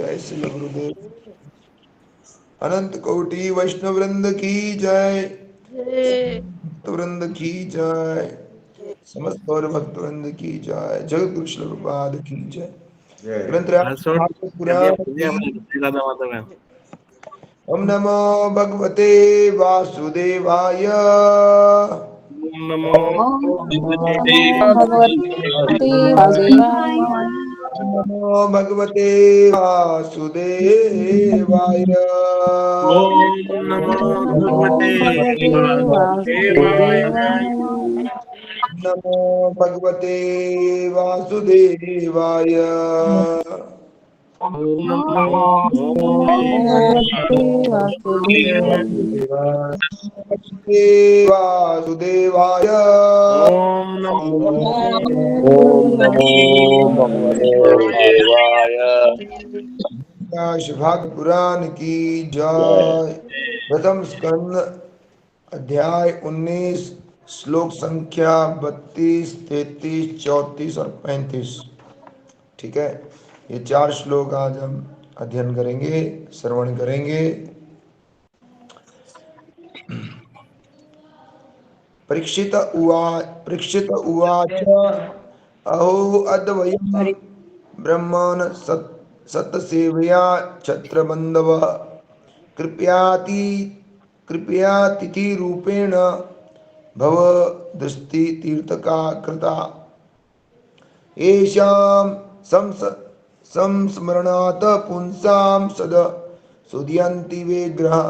जय श्री गुरुदेव। अनंत कोटि वैष्णव वृंद की जय, भक्त वृंद की जय, समस्त और भक्त वृंद की जय, जगत गुरु श्री प्रभुपाद की जय। ग्रंथ भागवत पुराण की। ओम नमो भगवते वासुदेवाय। ओम नमो भगवते वासुदेवाय। नमो भगवते वासुदेवाय। ओम नमो भगवते वासुदेवाय। नमो भगवते वासुदेवाय। ओम नमो भगवते वासुदेवाय। भगवते वासुदेवाय। ओम नमो भगवते वासुदेवाय। भाग पुराण की जय। प्रथम स्कंद अध्याय 19 श्लोक संख्या 32, 33, 34 और 35। ठीक है, ये 4 श्लोक आज हम अध्ययन करेंगे, श्रवण करेंगे। परीक्षित उवाच अहो अद्वयं ब्रह्मन् सत्सेवया छत्रबन्धव कृपयातिथिरूपेण भव दृष्टि तीर्थका कृता येषां संस्मरणात् पुंसां सदा सुदयन्ति विग्रह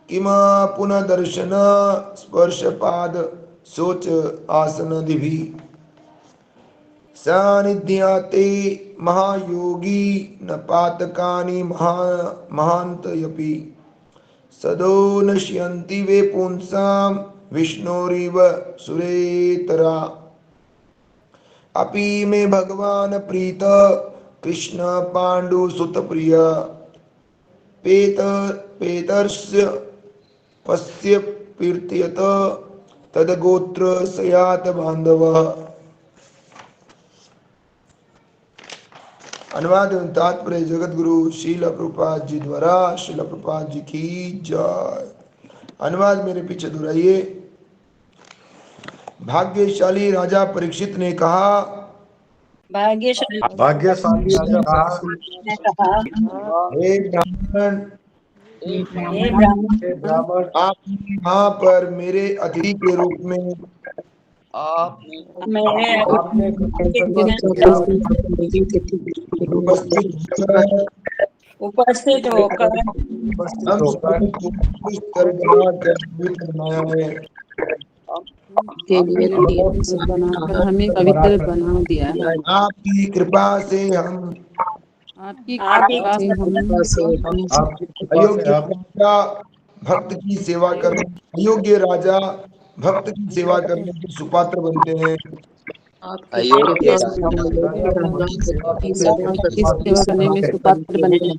किमा पुनर्दर्शन स्पर्शपाद शोच आसनदिभिः सानिध्याते महायोगी न पातकानि महान्तयपि सदो नश्यन्ति वे पुंसां विष्णोरिव सुरेतरा अपि मे भगवान् प्रीत कृष्ण पाण्डु सुतप्रिय पेतर्स्य पश्य कीर्तयत तदगोत्र सयात बांधवः। अनुवाद एवं तात्पर्य जगत गुरु श्रील प्रभुपाद जी द्वारा। श्रील प्रभुपाद जी की जय। अनुवाद मेरे पीछे दोहराइए। भाग्यशाली राजा परीक्षित ने कहा, भाग्यशाली राजा ने कहा, हे ब्राह्मण, हे ब्राह्मण, आप यहाँ पर मेरे अतिथि के रूप में मेरे उपस्थित होकर उपस्थित होकर हम सभी को इस तरह पवित्र बनाया है। के लिए पवित्र बनाकर हमें पवित्र बना दिया है। आपकी कृपा से हम आपकी आपकी कृपा से हम अयोग्य राजा भक्त की सेवा करने अयोग्य राजा भक्त की सेवा करने के सुपात्र बनते हैं। अयोग्य आपकी सेवा करने में सुपात्र बनते हैं।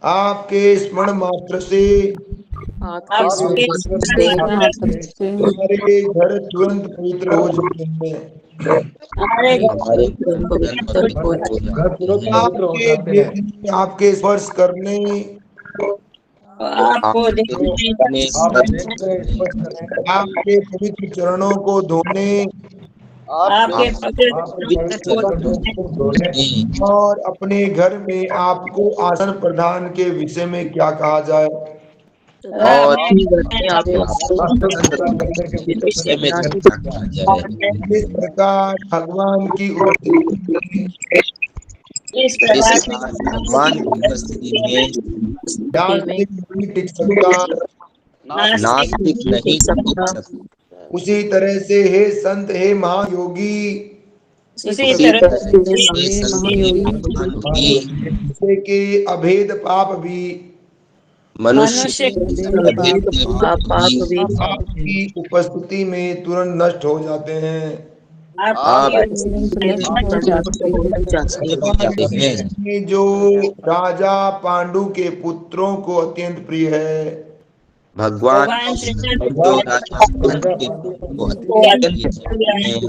आपके स्मरण मात्र से आपके हमारे घर तुरंत पवित्र हो जाते हैं। हमारे आपके देखने, आपके स्पर्श करने, आपको देखने आपके पवित्र चरणों को धोने आपके पवित्र और अपने घर में आपको आसन प्रदान के विषय में क्या कहा जाए। और इस प्रकार भगवान की उपस्थिति इस इस प्रकार भगवान की उपस्थिति में नास्तिक नहीं टिक सकता। नास्तिक नहीं टिक सकता। उसी तरह से हे संत, हे महायोगी, उसी तरह मनुष्य के अभेद पाप भी मनुष्य आपकी उपस्थिति में तुरंत नष्ट हो जाते हैं। जो राजा पांडु के पुत्रों को अत्यंत प्रिय है। भगवान जो राजा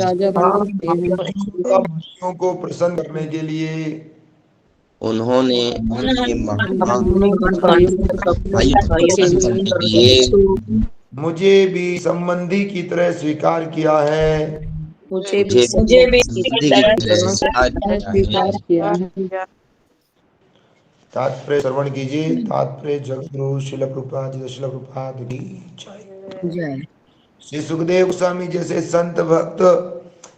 राजा को प्रसन्न करने के लिए उन्होंने अपने भाई को दर्शन करने के लिए मुझे भी संबंधी की तरह स्वीकार किया है। मुझे भी संबंधी की तरह स्वीकार किया स्वीकार है। किया है। तात्पर्य श्रवण कीजिए। तात्पर्य जगद्गुरु शिल प्रभुपाद की जय। जय। श्री सुखदेव गोस्वामी जैसे संत भक्त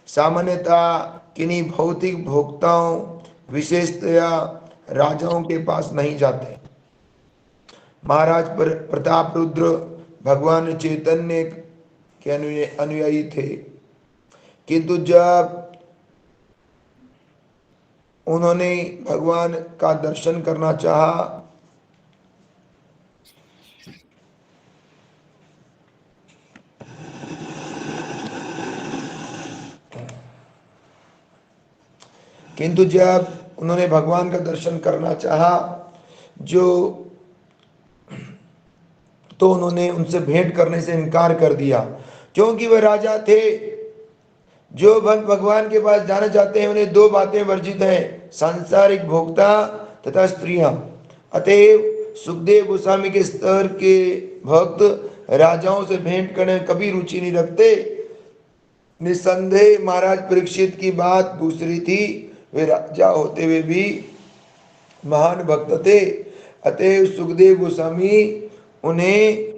सामान्यतः किन्हीं भौतिक भोक्ताओं विशेषतया राजाओं के पास नहीं जाते। महाराज प्रताप रुद्र भगवान चैतन्य के अनुयायी थे, किंतु जब उन्होंने भगवान का दर्शन करना चाहा भगवान का दर्शन करना चाहा तो उन्होंने उनसे भेंट करने से इनकार कर दिया, क्योंकि वह राजा थे। जो भक्त भगवान के पास जाना चाहते हैं उन्हें दो बातें वर्जित हैं, सांसारिक भोक्ता तथा स्त्रियां। अतएव सुखदेव गोस्वामी के स्तर के भक्त राजाओं से भेंट करने में कभी रुचि नहीं रखते। निस्संदेह महाराज परीक्षित की बात दूसरी थी, वे राजा होते हुए भी महान भक्त थे। अतएव सुखदेव गोस्वामी उन्हें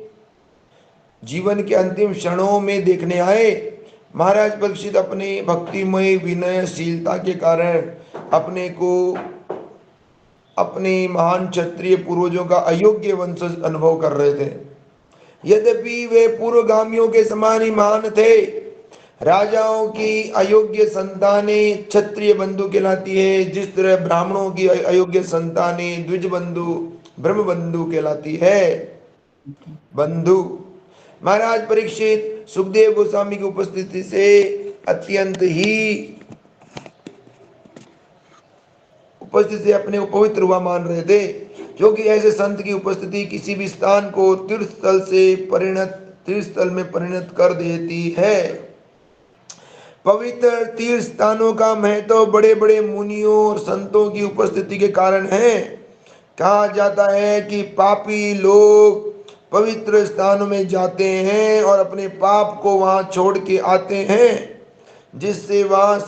जीवन के अंतिम क्षणों में देखने आए। महाराज परीक्षित अपने भक्तिमय विनयशीलता के कारण अपने महान क्षत्रिय पूर्वजों का अयोग्य वंशज अनुभव कर रहे थे। यद्यपि वे पूर्वगामियों के समान ही महान थे। राजाओं की अयोग्य संतानें क्षत्रिय बंधु कहलाती है, जिस तरह ब्राह्मणों की अयोग्य संतानें द्विज बंधु ब्रह्म बंधु कहलाती है। बंधु महाराज परीक्षित सुखदेव गोस्वामी की उपस्थिति से अपने को पवित्र हुआ मान रहे थे, क्योंकि ऐसे संत की उपस्थिति किसी भी स्थान को तीर्थस्थल में परिणत कर देती है। पवित्र तीर्थ स्थानों का महत्व बड़े बड़े मुनियों और संतों की उपस्थिति के कारण है। कहा जाता है कि पापी लोग पवित्र स्थानों में जाते हैं और अपने पाप को वहां छोड़ के आते हैं, जिससे वहां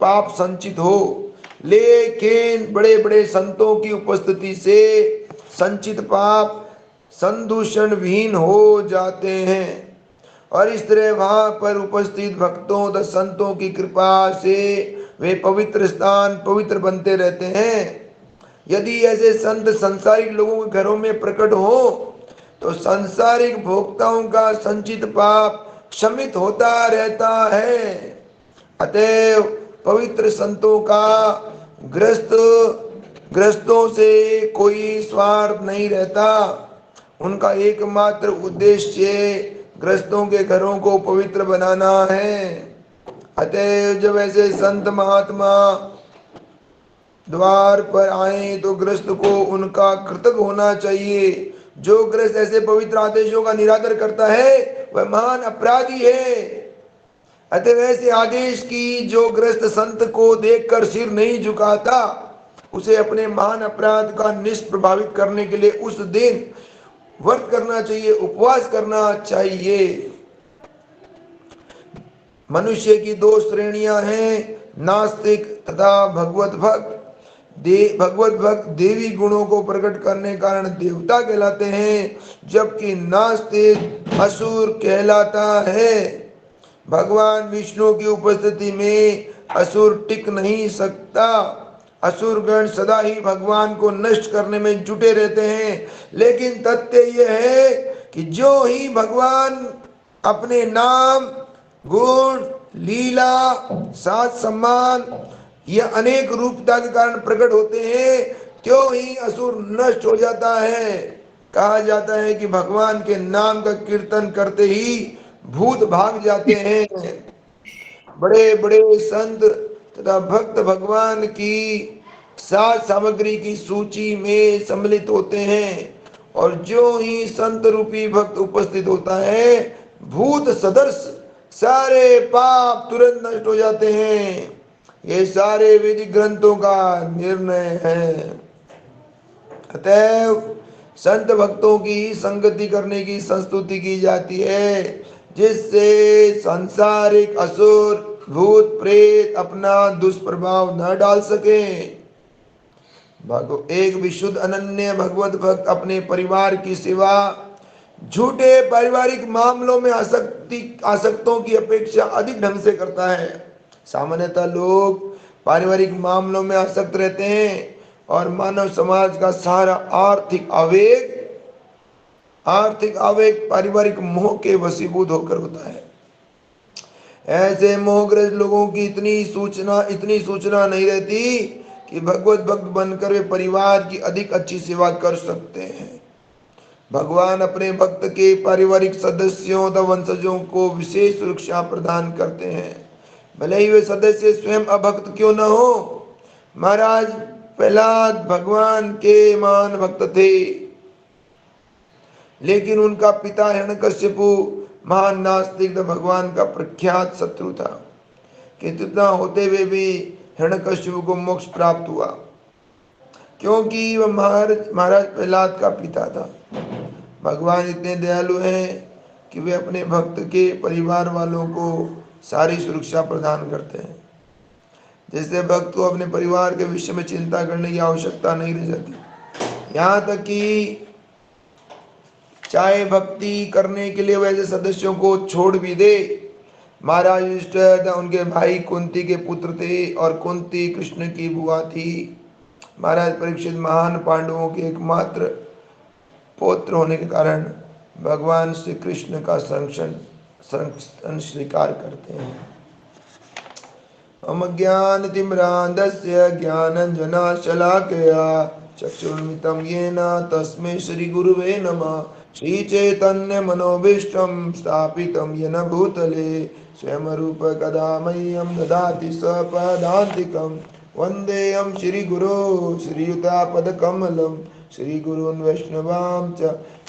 पाप संचित हो। लेकिन बड़े बड़े संतों की उपस्थिति से संचित पाप संदूषण विहीन हो जाते हैं, और इस तरह वहां पर उपस्थित भक्तों तथा संतों की कृपा से वे पवित्र स्थान पवित्र बनते रहते हैं। यदि ऐसे संत संसारिक लोगों के घरों में प्रकट हो तो सांसारिक भोक्ताओं का संचित पाप क्षमित होता रहता है। अतएव पवित्र संतों का ग्रस्तों से कोई स्वार्थ नहीं रहता। उनका एकमात्र उद्देश्य ग्रस्तों के घरों को पवित्र बनाना है। अतएव जब ऐसे संत महात्मा द्वार पर आए तो ग्रस्त को उनका कृतज्ञ होना चाहिए। जो ग्रस्त ऐसे पवित्र आदेशों का निरादर करता है वह महान अपराधी है। अतः ऐसे आदेश की जो ग्रस्त संत को देखकर सिर नहीं झुकाता, उसे अपने महान अपराध का निष्प्रभावित करने के लिए उस दिन व्रत करना चाहिए, उपवास करना चाहिए। मनुष्य की दो श्रेणियां हैं, नास्तिक तथा भगवत भक्त। भगवत भक्त देवी गुणों को प्रकट करने के कारण देवता कहलाते हैं, जबकि नास्तिक असुर कहलाता है। भगवान विष्णु की उपस्थिति में असुर टिक नहीं सकता। असुरगण सदा ही भगवान को नष्ट करने में जुटे रहते हैं, लेकिन तथ्य यह है कि जो ही भगवान अपने नाम गुण लीला सात सम्मान यह अनेक रूपता के कारण प्रकट होते हैं, त्यों ही असुर नष्ट हो जाता है। कहा जाता है कि भगवान के नाम का कीर्तन करते ही भूत भाग जाते हैं। बड़े बड़े संत तथा भक्त भगवान की सात सामग्री की सूची में सम्मिलित होते हैं, और जो ही संत रूपी भक्त उपस्थित होता है, भूत सदृश सारे पाप तुरंत नष्ट हो जाते हैं। ये सारे वैदिक ग्रंथों का निर्णय है। अतएव संत भक्तों की संगति करने की संस्तुति की जाती है, जिससे सांसारिक असुर भूत प्रेत अपना दुष्प्रभाव न डाल सके। एक विशुद्ध अनन्य भगवत भक्त अपने परिवार की सेवा झूठे पारिवारिक मामलों में आसक्तों की अपेक्षा अधिक ढंग से करता है। सामान्यतः लोग पारिवारिक मामलों में आसक्त रहते हैं और मानव समाज का सारा आर्थिक आवेग पारिवारिक मोह के वशीभूत होकर होता है। ऐसे मोहग्रस्त लोगों की इतनी सूचना नहीं रहती कि भगवत भक्त बनकर वे परिवार की अधिक अच्छी सेवा कर सकते हैं। भगवान अपने भक्त के पारिवारिक सदस्यों तथा वंशजों को विशेष सुरक्षा प्रदान करते हैं, भले ही वे सदस्य स्वयं अभक्त क्यों न हो। महाराज प्रहलाद भगवान के महान भक्त थे, लेकिन उनका पिता हिरण्यकश्यपु महान नास्तिक भगवान का प्रख्यात शत्रु था। किंतु इतना होते हुए भी हिरण्यकश्यपु को मोक्ष प्राप्त हुआ, क्योंकि वह महाराज प्रहलाद का पिता था। भगवान इतने दयालु हैं कि वे अपने भक्त के परिवार वालों को सारी सुरक्षा प्रदान करते हैं, जिससे भक्त को अपने परिवार के विषय में चिंता करने की आवश्यकता नहीं रह जाती। यहाँ तक कि चाहे भक्ति करने के लिए वैसे सदस्यों को छोड़ भी दे। महाराज युधिष्ठिर उनके भाई कुंती के पुत्र थे और कुंती कृष्ण की बुआ थी। महाराज परीक्षित महान पांडवों के एकमात्र पुत्र होने के कारण भगवान श्री कृष्ण का संरक्षण स्वीकार करते हैं। अज्ञानतिमिरान्धस्य ज्ञानाञ्जनशलाकया चक्षुर्मिलितं येन तस्मै श्रीगुरुवे नमः। श्रीचैतन्यमनोभीष्टं स्थापितं येन भूतले स्वयं रूप कदा मह्यं ददाति स्वपदान्तिकं। वन्देऽहं श्रीगुरो श्रीयुतापदकमलं श्रीगुरून् वैष्णवां च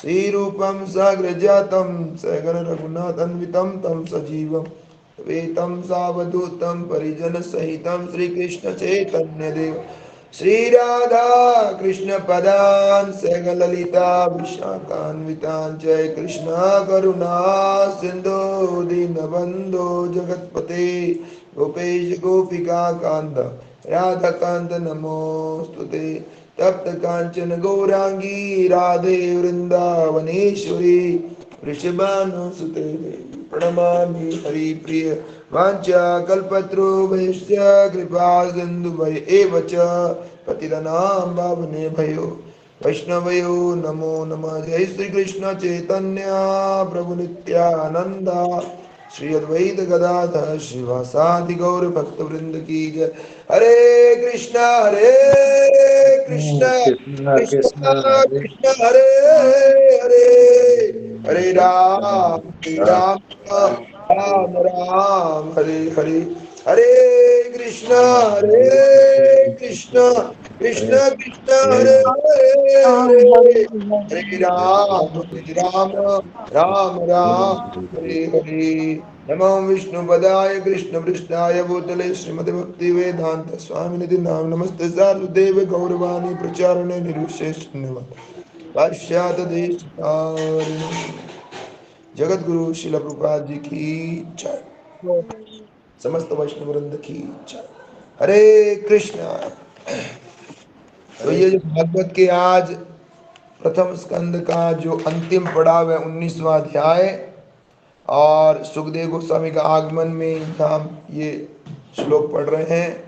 श्रीरूपं साग्रजातं सगण रघुनाथान्वितं तं सजीवं वेतं सावधूतं परिजन सहितं श्रीकृष्ण चैतन्य देव श्री राधा कृष्ण पदान् सगललिता विशाखान्वितान् जय कृष्ण करुणा सिंधु दीनबंधो जगत्पते गोपेश गोपिका कांत राधा कांत नमोस्तुते। तप्त कांचन गौरांगी राधे वृंदावनेश्वरी वृषभानुसुते प्रणमामि हरिप्रिय। वाञ्छा कल्पतरुभ्यश्च कृपा सिन्धुभ्य एव च पतितानां पावनेभ्यो वैष्णवयो नमो नमः। जय श्री कृष्ण चैतन्य प्रभु नित्यानंद श्री अद्वैत गदाधर श्रीवासादि गौर भक्त वृंद की जय। हरे कृष्णा कृष्णा कृष्ण हरे हरे, हरे राम राम राम हरे हरे, हरे कृष्ण कृष्ण कृष्ण हरे हरे, हरे राम राम हरे हरे। नमो विष्णुपदाय कृष्ण पृष्ठाय भूतले श्रीमद् भक्ति वेदांत स्वामी निधि नाम नमस्ते सारुदेव गौरवाणी प्रचारणे निर्विशेष धन्यवाद। पाश्चात देश जगत गुरु श्रील प्रभुपाद जी की जय, समस्त वैष्णव वृंद की जय। हरे कृष्ण। तो ये जो भागवत के आज प्रथम स्कंद का जो अंतिम पड़ाव है 19वां अध्याय, और सुखदेव गोस्वामी का आगमन में हम ये श्लोक पढ़ रहे हैं,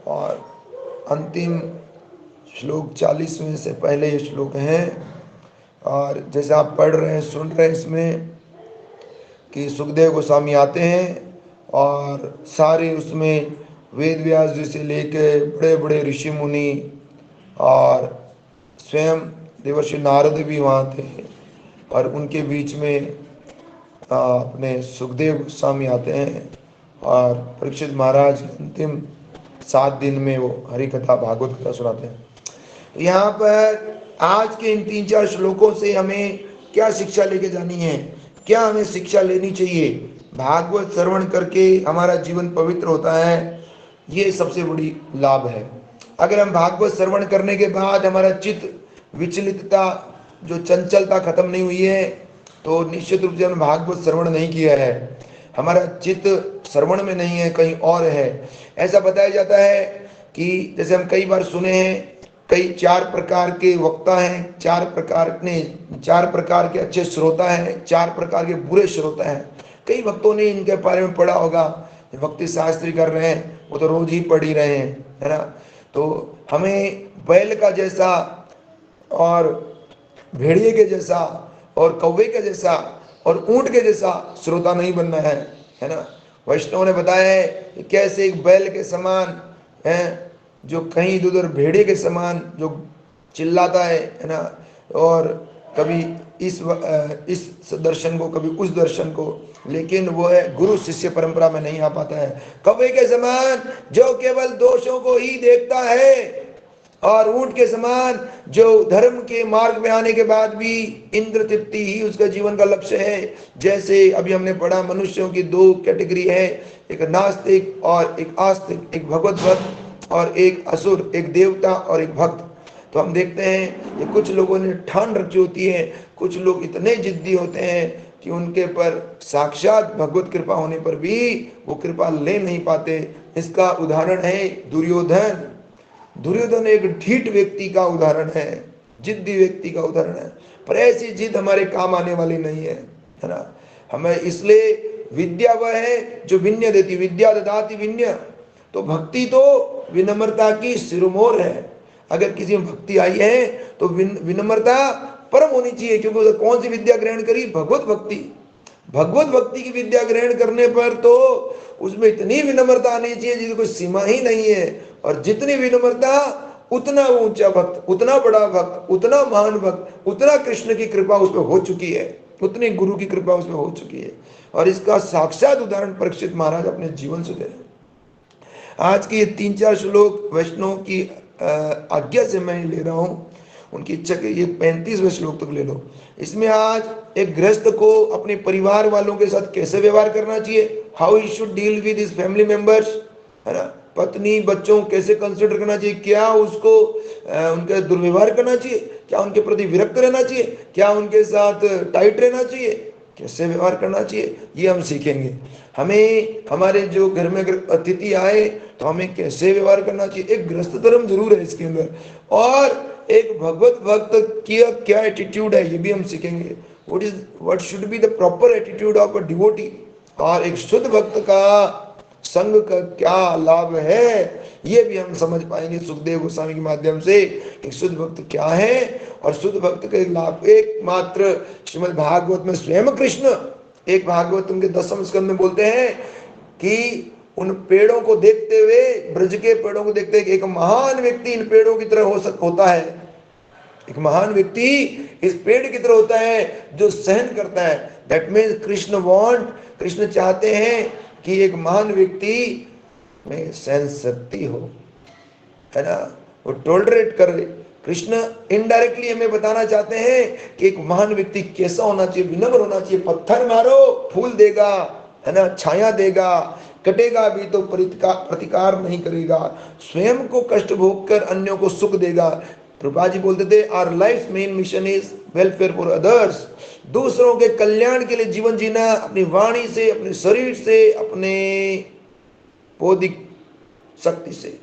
और अंतिम श्लोक 40वें से पहले ये श्लोक हैं। और जैसे आप पढ़ रहे हैं सुन रहे हैं इसमें कि सुखदेव गोस्वामी आते हैं और सारे उसमें वेद व्यास जी से लेके बड़े बड़े ऋषि मुनि और स्वयं देवर्षि नारद भी वहाँ थे, और उनके बीच में अपने सुखदेव गोस्वामी आते हैं और परीक्षित महाराज अंतिम 7 दिन में वो हरि कथा भागवत कथा सुनाते हैं। यहाँ पर आज के इन 3-4 श्लोकों से हमें क्या शिक्षा लेके जानी है, क्या हमें शिक्षा लेनी चाहिए। भागवत श्रवण करके हमारा जीवन पवित्र होता है, ये सबसे बड़ी लाभ है। अगर हम भागवत श्रवण करने के बाद हमारा चित्त विचलितता, जो चंचलता खत्म नहीं हुई है, तो निश्चित रूप से हमने भागवत श्रवण नहीं किया है, हमारा चित्त श्रवण में नहीं है, कहीं और है। ऐसा बताया जाता है कि जैसे हम कई बार सुने हैं, कई 4 प्रकार के वक्ता हैं, 4 प्रकार के अच्छे श्रोता हैं, 4 प्रकार के बुरे श्रोता हैं। कई भक्तों ने इनके बारे में पढ़ा होगा, भक्ति शास्त्री कर रहे हैं वो तो रोज ही पढ़ ही रहे हैं, है ना। तो हमें बैल का जैसा और भेड़िए के जैसा और कौवे के जैसा और ऊंट के जैसा श्रोता नहीं बनना है ना। वैष्णव ने बताया है कि कैसे एक बैल के समान है, जो कहीं इधर उधर भेड़िए के समान जो चिल्लाता है ना, और कभी इस दर्शन को कभी उस दर्शन को, लेकिन वो है गुरु शिष्य परंपरा में नहीं आ पाता है। कौवे के समान जो केवल दोषों को ही देखता है, और ऊंट के समान जो धर्म के मार्ग में आने के बाद भी इंद्र तृप्ति ही उसका जीवन का लक्ष्य है। जैसे अभी हमने पढ़ा, मनुष्यों की 2 कैटेगरी है, एक नास्तिक और एक आस्तिक, एक भगवत भक्त और एक असुर, एक देवता और एक भक्त। तो हम देखते हैं कि कुछ लोगों ने ठान रखी होती है, कुछ लोग इतने जिद्दी होते हैं कि उनके पर साक्षात भगवत कृपा होने पर भी वो कृपा ले नहीं पाते। इसका उदाहरण है दुर्योधन। दुर्योधन एक ढीठ व्यक्ति का उदाहरण है, जिद्दी व्यक्ति का उदाहरण है, पर ऐसी जिद हमारे काम आने वाली नहीं है ना। हमें इसलिए विद्या वह है जो विनय देती, विद्या ददाति विनय। तो भक्ति तो विनम्रता की सिरमौर है। अगर किसी में भक्ति आई है तो विनम्रता परम होनी चाहिए, क्योंकि उसे कौन सी विद्या ग्रहण करी? भगवत भक्ति। भगवत भक्ति की विद्या ग्रहण करने पर तो उसमें इतनी विनम्रता आनी चाहिए जिसकी कोई सीमा ही नहीं है। और जितनी विनम्रता उतना ऊंचा भक्त, उतना बड़ा भक्त, उतना महान भक्त, उतना कृष्ण की कृपा उस पर हो चुकी है, उतनी गुरु की कृपा उस पर हो चुकी है। और इसका साक्षात उदाहरण परीक्षित महाराज अपने जीवन से दे रहे हैं। आज के ये 3-4 श्लोक वैष्णव की आज्ञा से मैं ले रहा हूं, उनकी इच्छा के ये 35वें श्लोक तक ले लो। इसमें आज एक गृहस्थ को अपने परिवार वालों के साथ कैसे व्यवहार करना चाहिए, how he should deal with his family members, है ना। पत्नी बच्चों कैसे कंसिडर करना चाहिए, क्या उसको उनका दुर्व्यवहार करना चाहिए, क्या उनके प्रति विरक्त रहना चाहिए, क्या उनके साथ टाइट रहना चाहिए, कैसे व्यवहार करना चाहिए, ये हम सीखेंगे। हमें हमारे जो घर में अगर अतिथि आए तो हमें कैसे व्यवहार करना चाहिए, एक गृहस्थ धर्म जरूर है इसके अंदर, और एक भगवत भक्त की क्या एटीट्यूड है ये भी हम सीखेंगे। What should be the proper attitude of a devotee, और एक शुद्ध भक्त का संग का क्या लाभ है ये भी हम समझ पाएंगे सुखदेव गोस्वामी के माध्यम से। एक शुद्ध भक्त क्या है और शुद्ध भक्त का एक लाभ एकमात्र श्रीमद् भागवत में स्वयं कृष्ण एक भागवत उनके 10वें स्कंद में बोलते हैं कि उन पेड़ों को देखते हुए, ब्रज के पेड़ों को देखते हुए, एक महान व्यक्ति इन पेड़ों की तरह होता है। एक महान व्यक्ति इस पेड़ की तरह होता है जो सहन करता है। दैट मीन्स कृष्ण चाहते हैं कि एक महान व्यक्ति में सहन शक्ति हो, है ना, वो टॉलरेट करे। कृष्ण इनडायरेक्टली हमें बताना चाहते हैं कि एक महान व्यक्ति कैसा होना चाहिए, विनम्र होना चाहिए। पत्थर मारो फूल देगा, है ना, छाया देगा, कटेगा भी तो प्रतिकार नहीं करेगा, स्वयं को कष्ट भोग कर अन्यों को सुख देगा। प्रभुपाद जी बोलते थे, our life main mission is welfare for others. दूसरों के कल्याण के लिए जीवन जीना, अपनी वाणी से, अपने शरीर से, अपने बौद्धिक शक्ति से।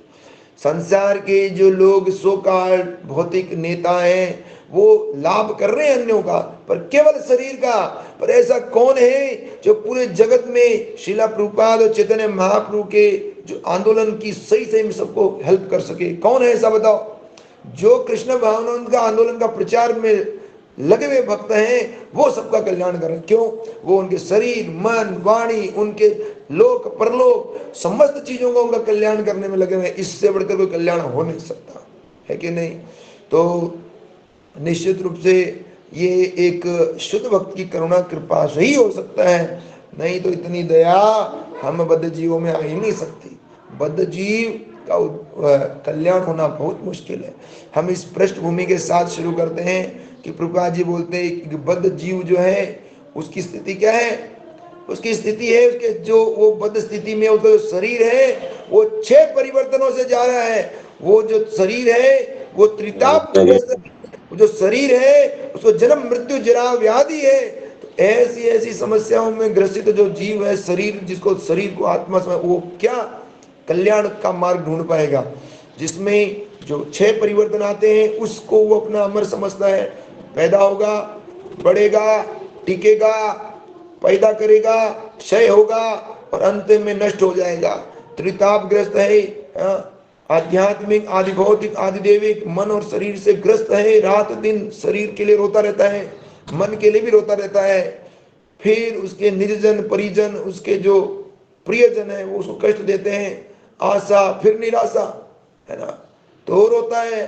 संसार के जो लोग सो कॉल्ड भौतिक नेता हैं वो लाभ कर रहे हैं अन्यों का, पर केवल शरीर का। पर ऐसा कौन है जो पूरे जगत में श्रीला प्रभुपाद और चैतन्य महाप्रभु के जो आंदोलन की सही में सबको हेल्प कर सके? कौन है ऐसा बताओ? जो कृष्ण भावना का आंदोलन का प्रचार में लगे हुए भक्त हैं वो सबका कल्याण करें। क्यों? वो उनके शरीर, मन, वाणी, उनके लोक परलोक समस्त चीजों का उनका कल्याण करने में लगे हुए। इससे बढ़कर कोई कल्याण हो नहीं सकता, है कि नहीं? तो निश्चित रूप से ये एक शुद्ध भक्त की करुणा कृपा से ही हो सकता है, नहीं तो इतनी दया हम बद्ध जीवों में आ ही नहीं सकती। बद्ध जीव का कल्याण होना बहुत मुश्किल है। हम इस पृष्ठभूमि के साथ शुरू करते हैं कि प्रभुपाद जी बोलते हैं कि बद्ध जीव जो है उसकी स्थिति क्या है उसकी स्थिति है, उसके जो वो बद स्थिति में उसका जो शरीर है वो 6 परिवर्तनों से जा रहा है। वो जो शरीर है वो त्रिताप ग्रस्त, जो शरीर है उसको जन्म मृत्यु जरा व्याधि है। तो ऐसी ऐसी समस्याओं में ग्रसित जो जीव है, शरीर जिसको शरीर को आत्मा समझ, वो क्या कल्याण का मार्ग ढूंढ पाएगा? जिसमें जो 6 परिवर्तन आते हैं उसको वो अपना अमर समझता है। पैदा होगा, बढ़ेगा, टिकेगा, पैदा करेगा, क्षय होगा और अंत में नष्ट हो जाएगा। त्रितापग्रस्त है, आध्यात्मिक, आदि भौतिक, आदि देविक, मन और शरीर से ग्रस्त है। रात दिन शरीर के लिए रोता रहता है, मन के लिए भी रोता रहता है। फिर उसके निर्जन परिजन, उसके जो प्रियजन है वो उसको कष्ट देते हैं। आशा फिर निराशा, है ना, तो रोता है।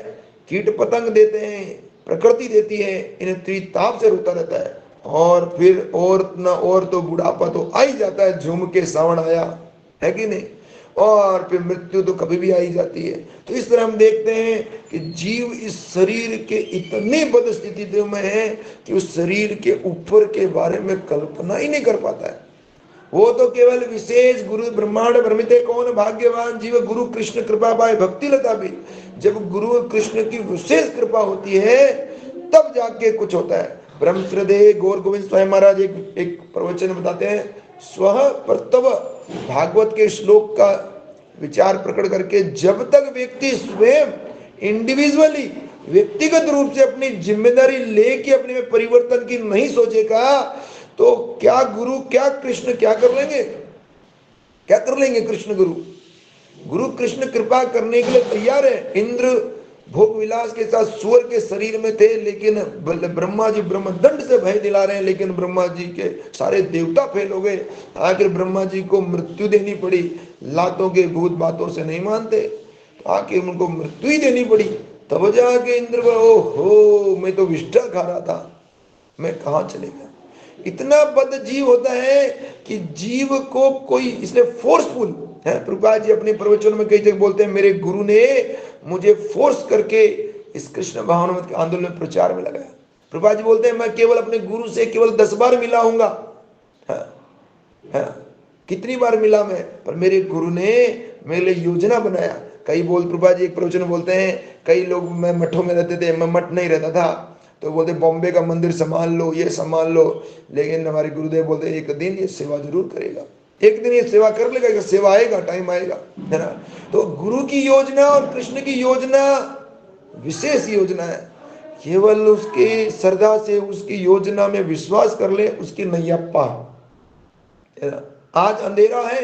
कीट पतंग देते हैं, प्रकृति देती है, इन्हें त्रिताप से रोता रहता है। और फिर और न और तो बुढ़ापा तो आ ही जाता है, झूम के सावन आया, है कि नहीं? और फिर मृत्यु तो कभी भी आ ही जाती है। तो इस तरह हम देखते हैं कि जीव इस शरीर के इतनी बद स्थिति में है कि उस शरीर के ऊपर के बारे में कल्पना ही नहीं कर पाता है। वो तो केवल विशेष गुरु ब्रह्मांड भ्रमिते कौन भाग्यवान जीव गुरु कृष्ण कृपा पाए भक्ति लता भी। जब गुरु कृष्ण की विशेष कृपा होती है तब जाके कुछ होता है। ब्रह्मश्रद्धे गौर गोविंद स्वयं महाराज एक प्रवचन बताते हैं, स्व परतव भागवत के श्लोक का विचार प्रकट करके, जब तक व्यक्ति स्वयं इंडिविजुअली व्यक्तिगत रूप से अपनी जिम्मेदारी लेके अपने में परिवर्तन की नहीं सोचेगा तो क्या गुरु, क्या कृष्ण क्या कर लेंगे? क्या कर लेंगे कृष्ण? गुरु कृष्ण कृपा करने के लिए तैयार है। इंद्र भोग विलास के साथ सुअर के शरीर में थे, लेकिन ब्रह्मा जी ब्रह्मदंड से भय दिला रहे हैं, लेकिन ब्रह्मा जी के सारे देवता फेल हो गए। आखिर ब्रह्मा जी को मृत्यु देनी पड़ी। लातों के भूत बातों से नहीं मानते, तो आखिर उनको मृत्यु ही देनी पड़ी। तब जाके इंद्र को, ओहो मैं तो विष्ठा खा रहा था, मैं कहाँ चले गया। इतना बद जीव होता है कि जीव को कोई इसलिए फोर्सफुल है। प्रभुपाद जी अपने प्रवचन में कई जगह बोलते हैं, मेरे गुरु ने मुझे फोर्स करके इस कृष्ण भावनामृत के आंदोलन में प्रचार में लगाया। प्रभुपाद जी बोलते हैं, मैं केवल अपने गुरु से केवल 10 बार मिला हूंगा, कितनी बार मिला मैं, पर मेरे गुरु ने मेरे लिए योजना बनाया। कई प्रभुपाद जी एक प्रवचन में बोलते हैं, कई लोग, मैं मठों में रहते थे, मैं मठ नहीं रहता था, तो बोलते बॉम्बे का मंदिर संभाल लो, ये संभाल लो, लेकिन हमारे गुरुदेव बोलते एक दिन ये सेवा जरूर करेगा, एक दिन ये सेवा कर लेगा, सेवा आएगा, टाइम आएगा, है ना। तो गुरु की योजना और कृष्ण की योजना विशेष योजना है। केवल उसके श्रद्धा से उसकी योजना में विश्वास कर ले, उसकी नैया पार। आज अंधेरा है,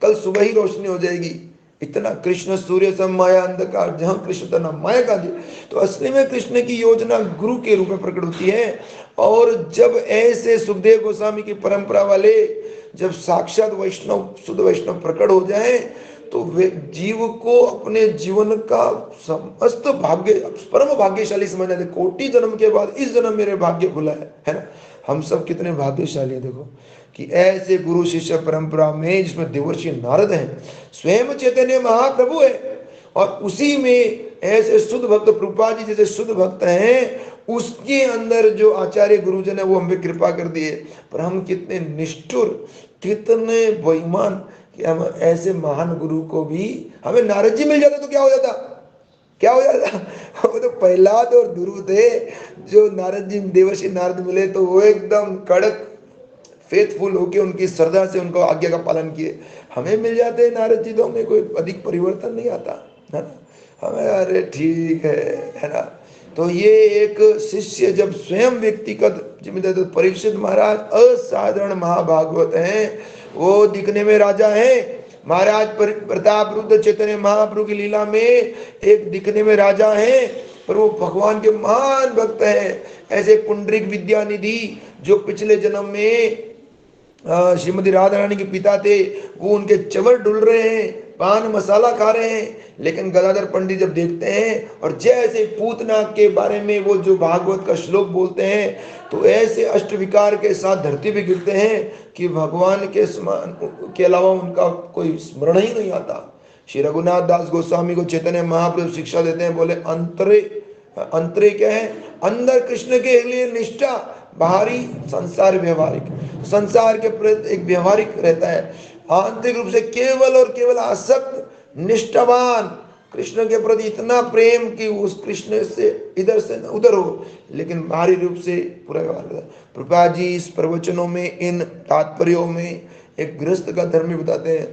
कल सुबह ही रोशनी हो जाएगी। इतना कृष्ण सूर्य सम माया अंधकार, जहां कृष्ण तना माया का दी। तो असली में कृष्ण की योजना गुरु के रूप में प्रकट होती है। और जब ऐसे सुखदेव गोस्वामी की परंपरा वाले जब साक्षात वैष्णव, शुद्ध वैष्णव प्रकट हो जाए, तो वे जीव को अपने जीवन का समस्त भाग्य, परम भाग्यशाली समझना थे। कोटि जन्म के बाद इस जन्म मेरे भाग्य खुला है ना। हम सब कितने भाग्यशाली है, देखो कि ऐसे गुरु शिष्य परंपरा में, जिसमें देवर्षि नारद हैं, स्वयं चैतन्य महाप्रभु है, और उसी में ऐसे शुद्ध भक्त प्रभुपाद जी जैसे शुद्ध भक्त हैं, उसके अंदर जो आचार्य गुरुजन है वो हमें कृपा कर दिए। पर हम कितने निष्ठुर, कितने बेईमान कि हम ऐसे महान गुरु को भी, हमें नारद जी मिल जाते तो क्या हो जाता, क्या हो जाता। वो तो प्रहलाद और ध्रुव थे, जो नारद जी, देवर्षि नारद मिले तो वो एकदम कड़क फेथफुल होके उनकी श्रद्धा से उनको आज्ञा का पालन किए। हमें मिल जाते हैं नारद जी तो हमें कोई अधिक परिवर्तन नहीं आता, है ना। हमें अरे ठीक है ना। तो ये एक शिष्य जब स्वयं व्यक्तिगत जिम्मेदारी, तो परीक्षित महाराज असाधारण महाभागवत हैं। वो दिखने में राजा है, महाराज प्रताप रुद्र चैतन्य महाप्रभु की लीला में एक दिखने में राजा है, पर वो भगवान के महान भक्त है। ऐसे पुंडरीक विद्यानिधि जो पिछले जन्म में श्रीमती राधा रानी के पिता थे, वो उनके चवर डुल रहे हैं, पान मसाला खा रहे हैं। लेकिन गदाधर पंडित जब देखते हैं और जैसे पूतना के बारे में वो जो भागवत का श्लोक बोलते हैं, तो ऐसे अष्टविकार के साथ धरती पे गिरते हैं कि भगवान के समान के अलावा उनका कोई स्मरण ही नहीं आता। श्री रघुनाथ दास गोस्वामी को चैतन्य महाप्रभु शिक्षा देते हैं, बोले अंतरे क्या है, अंदर कृष्ण के लिए निष्ठा, बाहरी संसार व्यवहारिक, संसार के प्रति एक व्यवहारिक रहता है, आंतरिक रूप से केवल और केवल आसक्त निष्ठावान, कृष्ण के प्रति इतना प्रेम कि उस कृष्ण से इधर से उधर हो, लेकिन बाहरी रूप से पूरा व्यवहार करता है। प्रभुपाद जी इस प्रवचनों में, इन तात्पर्यों में एक गृहस्थ का धर्म बताते हैं,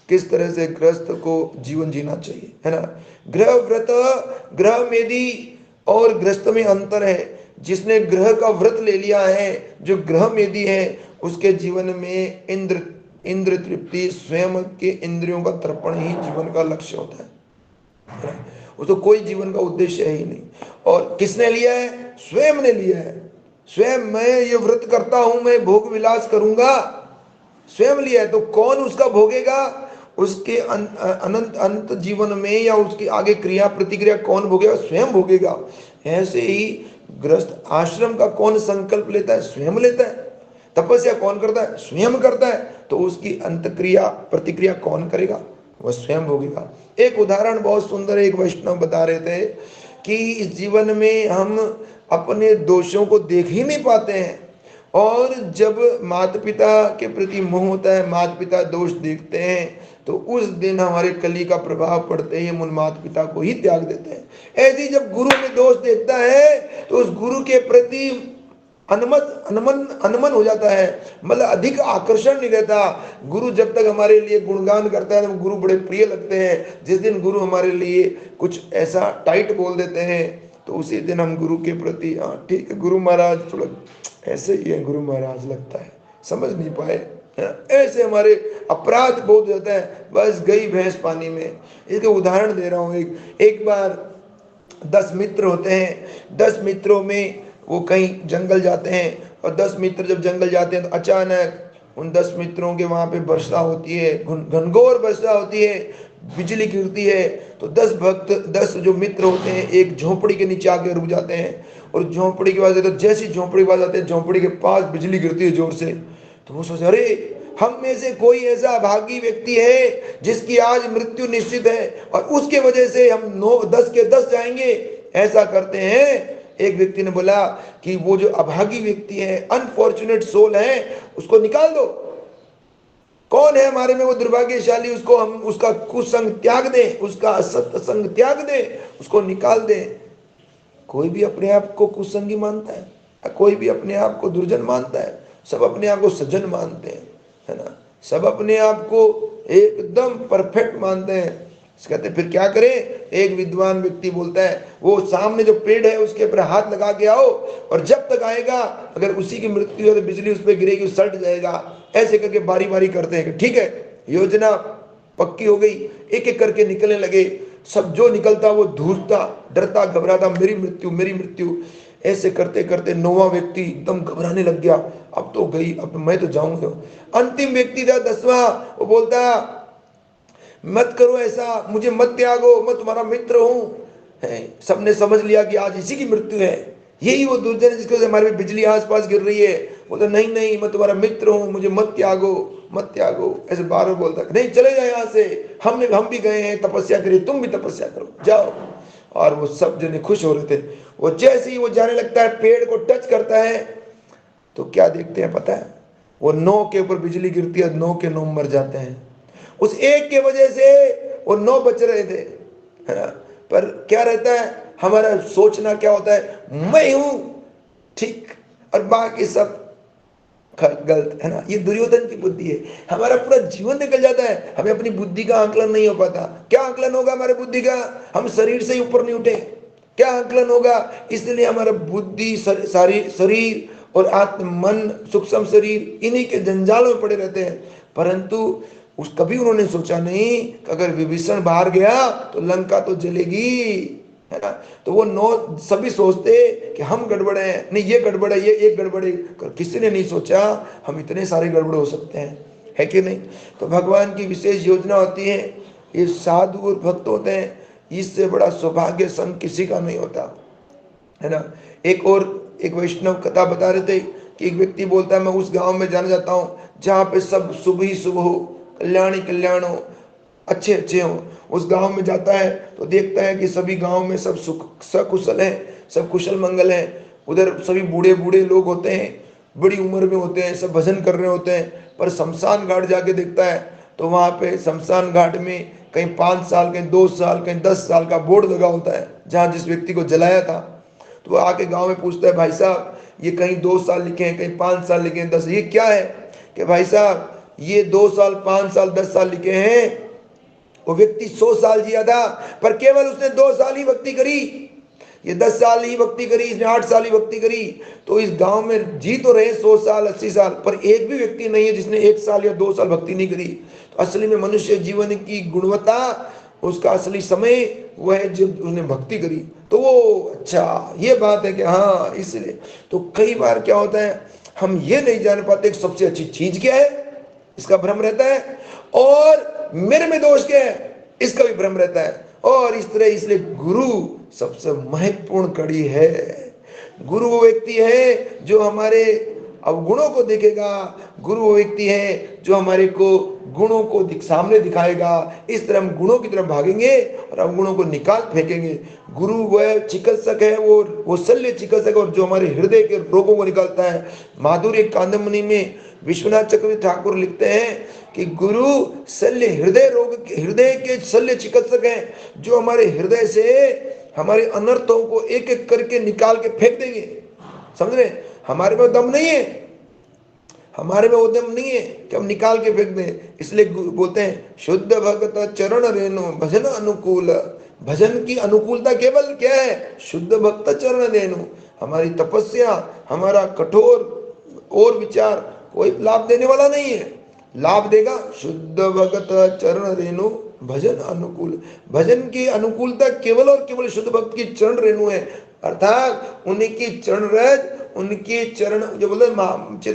किस तरह से गृहस्थ को जीवन जीना चाहिए, है ना। गृह व्रत, गृह मेदी और गृहस्थ में अंतर है। जिसने ग्रह का व्रत ले लिया है, जो ग्रह मेदी है, उसके जीवन में इंद्र तृप्ति, स्वयं के इंद्रियों का तर्पण ही जीवन का लक्ष्य होता है। वो तो कोई जीवन का उद्देश्य है ही नहीं। और किसने लिया है? स्वयं ने लिया है। स्वयं मैं ये व्रत करता हूं, मैं भोग विलास करूंगा, स्वयं लिया है। तो कौन उसका भोगेगा? उसके अनंत अनंत जीवन में या उसकी आगे क्रिया प्रतिक्रिया कौन भोगेगा? स्वयं भोगेगा। ऐसे ही गृहस्थ आश्रम का कौन संकल्प लेता है? स्वयं लेता है। तपस्या कौन करता है? स्वयं करता है। तो उसकी अंतक्रिया प्रतिक्रिया कौन करेगा? वह स्वयं भोगेगा। एक उदाहरण बहुत सुंदर एक वैष्णव बता रहे थे कि इस जीवन में हम अपने दोषों को देख ही नहीं पाते हैं, और जब माता पिता के प्रति मोह होता है, माता पिता दोष देखते हैं, तो उस दिन हमारे कली का प्रभाव पड़ते ही हम उन माता पिता को ही त्याग देते हैं। ऐसे ही जब गुरु में दोष देखता है तो उस गुरु के प्रति अनमन हो जाता है, मतलब अधिक आकर्षण नहीं रहता। गुरु जब तक हमारे लिए गुणगान करता है तो गुरु बड़े प्रिय लगते हैं। जिस दिन गुरु हमारे लिए कुछ ऐसा टाइट बोल देते हैं तो उसी दिन हम गुरु के प्रति, हाँ ठीक है गुरु महाराज थोड़ा ऐसे ही है, गुरु महाराज लगता है, समझ नहीं पाए, ऐसे हमारे अपराध बोध होता है, बस गई भैंस पानी में। इसके उदाहरण दे रहा हूँ। एक बार 10 मित्र होते हैं। 10 मित्रों में वो कहीं जंगल जाते हैं, और 10 मित्र जब जंगल जाते हैं तो अचानक उन 10 मित्रों के वहां पे वर्षा होती है, घनघोर वर्षा होती है, बिजली गिरती है। तो 10 भक्त, 10 जो मित्र होते हैं एक झोपड़ी के नीचे आके रुक जाते हैं, और झोपड़ी के पास, तो जैसी झोपड़ी के पास आते हैं, झोपड़ी के पास बिजली गिरती है जोर से। तो वो सोचे अरे हम में से कोई ऐसा अभागी व्यक्ति है जिसकी आज मृत्यु निश्चित है, और उसके वजह से हम 10 के 10 जाएंगे। ऐसा करते हैं। एक व्यक्ति ने बोला कि वो जो अभागी व्यक्ति है, अनफॉर्चुनेट सोल है, उसको निकाल दो। कौन है हमारे में वो दुर्भाग्यशाली, उसको हम उसका कुसंग त्याग दें, उसका असत्य संग त्याग दें, उसको निकाल दें। कोई भी अपने आप को कुसंगी मानता है, कोई भी अपने आप को दुर्जन मानता है, सब अपने आप को सज्जन मानते हैं, है ना। सब अपने आप को एकदम परफेक्ट मानते हैं। कहते फिर क्या करें? एक विद्वान व्यक्ति बोलता है वो सामने जो पेड़ है उसके ऊपर हाथ लगा के आओ, और जब तक आएगा अगर उसी की मृत्यु हो तो बिजली उस पर गिरेगी, सट जाएगा। ऐसे करके बारी बारी करते हैं। ठीक है, योजना पक्की हो गई। एक एक करके निकलने लगे। सब जो निकलता वो धूलता, डरता, घबराता, मेरी मृत्यु मेरी मृत्यु। ऐसे करते करते 9वां व्यक्ति एकदम घबराने लग गया, अब तो गई, अब मैं तो जाऊंगा। अंतिम व्यक्ति था 10वां, वो बोलता मत करो ऐसा, मुझे मत त्यागो, मैं तुम्हारा मित्र हूं। सबने समझ लिया कि आज इसी की मृत्यु है, यही वो दुर्जन है जिसकी वजह से हमारे बिजली आसपास गिर रही है। बोलता नहीं नहीं, मैं तुम्हारा मित्र हूं, मुझे मत त्यागो मत त्यागो। ऐसे बार बार बोलता नहीं चले जाए यहाँ से, हम भी गए हैं तपस्या करिए, तुम भी तपस्या करो, जाओ। और वो सब जने खुश हो रहे थे। वो जैसे ही वो जाने लगता है, पेड़ को टच करता है, तो क्या देखते हैं पता है? वो 9 के ऊपर बिजली गिरती है, 9 के 9 मर जाते हैं। उस एक के वजह से वो 9 बच रहे थे, है ना। पर क्या रहता है हमारा सोचना, क्या होता है? मैं हूं ठीक और बाकी सब गलत, है ना। ये दुर्योधन की बुद्धि है। हमारा पूरा जीवन निकल जाता है, हमें अपनी बुद्धि का आकलन नहीं हो पाता। क्या आकलन होगा हमारे बुद्धि का? हम शरीर से ही ऊपर नहीं उठे, क्या आकलन होगा? इसलिए हमारा बुद्धि, सारी शरीर और आत्म मन, सूक्ष्म शरीर, इन्हीं के जंजालों में पड़े रहते हैं। परंतु कभी उन्होंने सोचा नहीं कि अगर विभीषण बाहर गया तो लंका तो जलेगी, है ना। तो वो 9 सभी सोचते कि हम गड़बड़े हैं, नहीं ये गड़बड़ है, ये एक गड़बड़ है। किसी ने नहीं सोचा हम इतने सारे गड़बड़ हो सकते हैं, है कि नहीं। तो भगवान की विशेष योजना होती है। ये साधु और भक्त होते हैं, इससे बड़ा सौभाग्य संग किसी का नहीं होता, है ना। एक वैष्णव कथा बता रहे थे कि एक व्यक्ति बोलता है मैं उस गांव में जाना चाहता हूँ जहाँ पे सब शुभ ही शुभ हो, कल्याणी कल्याण हो, अच्छे अच्छे हो। उस गांव में जाता है तो देखता है कि सभी गांव में सब सकुशल हैं, सब कुशल मंगल हैं। उधर सभी बूढ़े बूढ़े लोग होते हैं, बड़ी उम्र में होते हैं, सब भजन कर रहे होते हैं। पर शमशान घाट जाके देखता है तो वहां पे शमशान घाट में कहीं 5 साल, कहीं 2 साल, कहीं 10 साल का बोर्ड लगा होता है जहां जिस व्यक्ति को जलाया था। तो वो आके गांव में पूछता है, भाई साहब ये कहीं 2 साल लिखे हैं, कहीं 5 साल लिखे हैं, 10, ये क्या है? कि भाई साहब ये 2 साल, 5 साल, 10 साल लिखे हैं, वो व्यक्ति 100 साल जिया था पर केवल उसने 2 साल ही भक्ति करी। ये 10 साल ही भक्ति करी, इसने 8 साल ही भक्ति करी। तो इस गांव में जी तो रहे 100 साल, 80 साल, पर एक भी व्यक्ति नहीं है जिसने 1 साल या 2 साल भक्ति नहीं करी। तो असली में मनुष्य जीवन की गुणवत्ता, उसका असली समय वह है जब उसने भक्ति करी। तो वो अच्छा ये बात है कि हाँ, इसलिए तो कई बार क्या होता है, हम ये नहीं जान पाते कि सबसे अच्छी चीज क्या है, इसका भ्रम रहता है, और मेरे में दोष क्या है, इसका भी भ्रम रहता है। और इस तरह इसलिए गुरु सबसे महत्वपूर्ण कड़ी है। गुरु वो व्यक्ति है जो हमारे अवगुणों को देखेगा, गुरु वो व्यक्ति है जो हमारे को गुणों को सामने दिखाएगा। इस तरह हम गुणों की तरफ भागेंगे और अवगुणों को निकाल फेंकेंगे। गुरु वह चिकित्सक है, वो शल्य चिकित्सक, और जो हमारे हृदय के रोगों को निकालता है। माधुर्य कादंबनी में विश्वनाथ चक्रवर्ती ठाकुर लिखते हैं कि गुरु शल्य हृदय के शल्य चिकित्सक हैं, जो हमारे हृदय से हमारे अनर्थों को एक एक करके निकाल के फेंक देंगे। समझ रहे? हमारे में दम नहीं है, हमारे में उद्यम नहीं है कि हम निकाल के फेंक दें। इसलिए बोलते हैं शुद्ध भक्त चरण रेणु भजन अनुकूल। भजन की अनुकूलता केवल क्या है? शुद्ध भक्त चरण रेणु। हमारी तपस्या, हमारा कठोर और विचार कोई लाभ देने वाला नहीं है। लाभ देगा शुद्ध भक्त चरण रेणु भजन अनुकूल। भजन की अनुकूलता केवल और केवल शुद्ध भक्त की चरण रेणु है, अर्थात उनकी चरण रज, उनके चरण जो बोले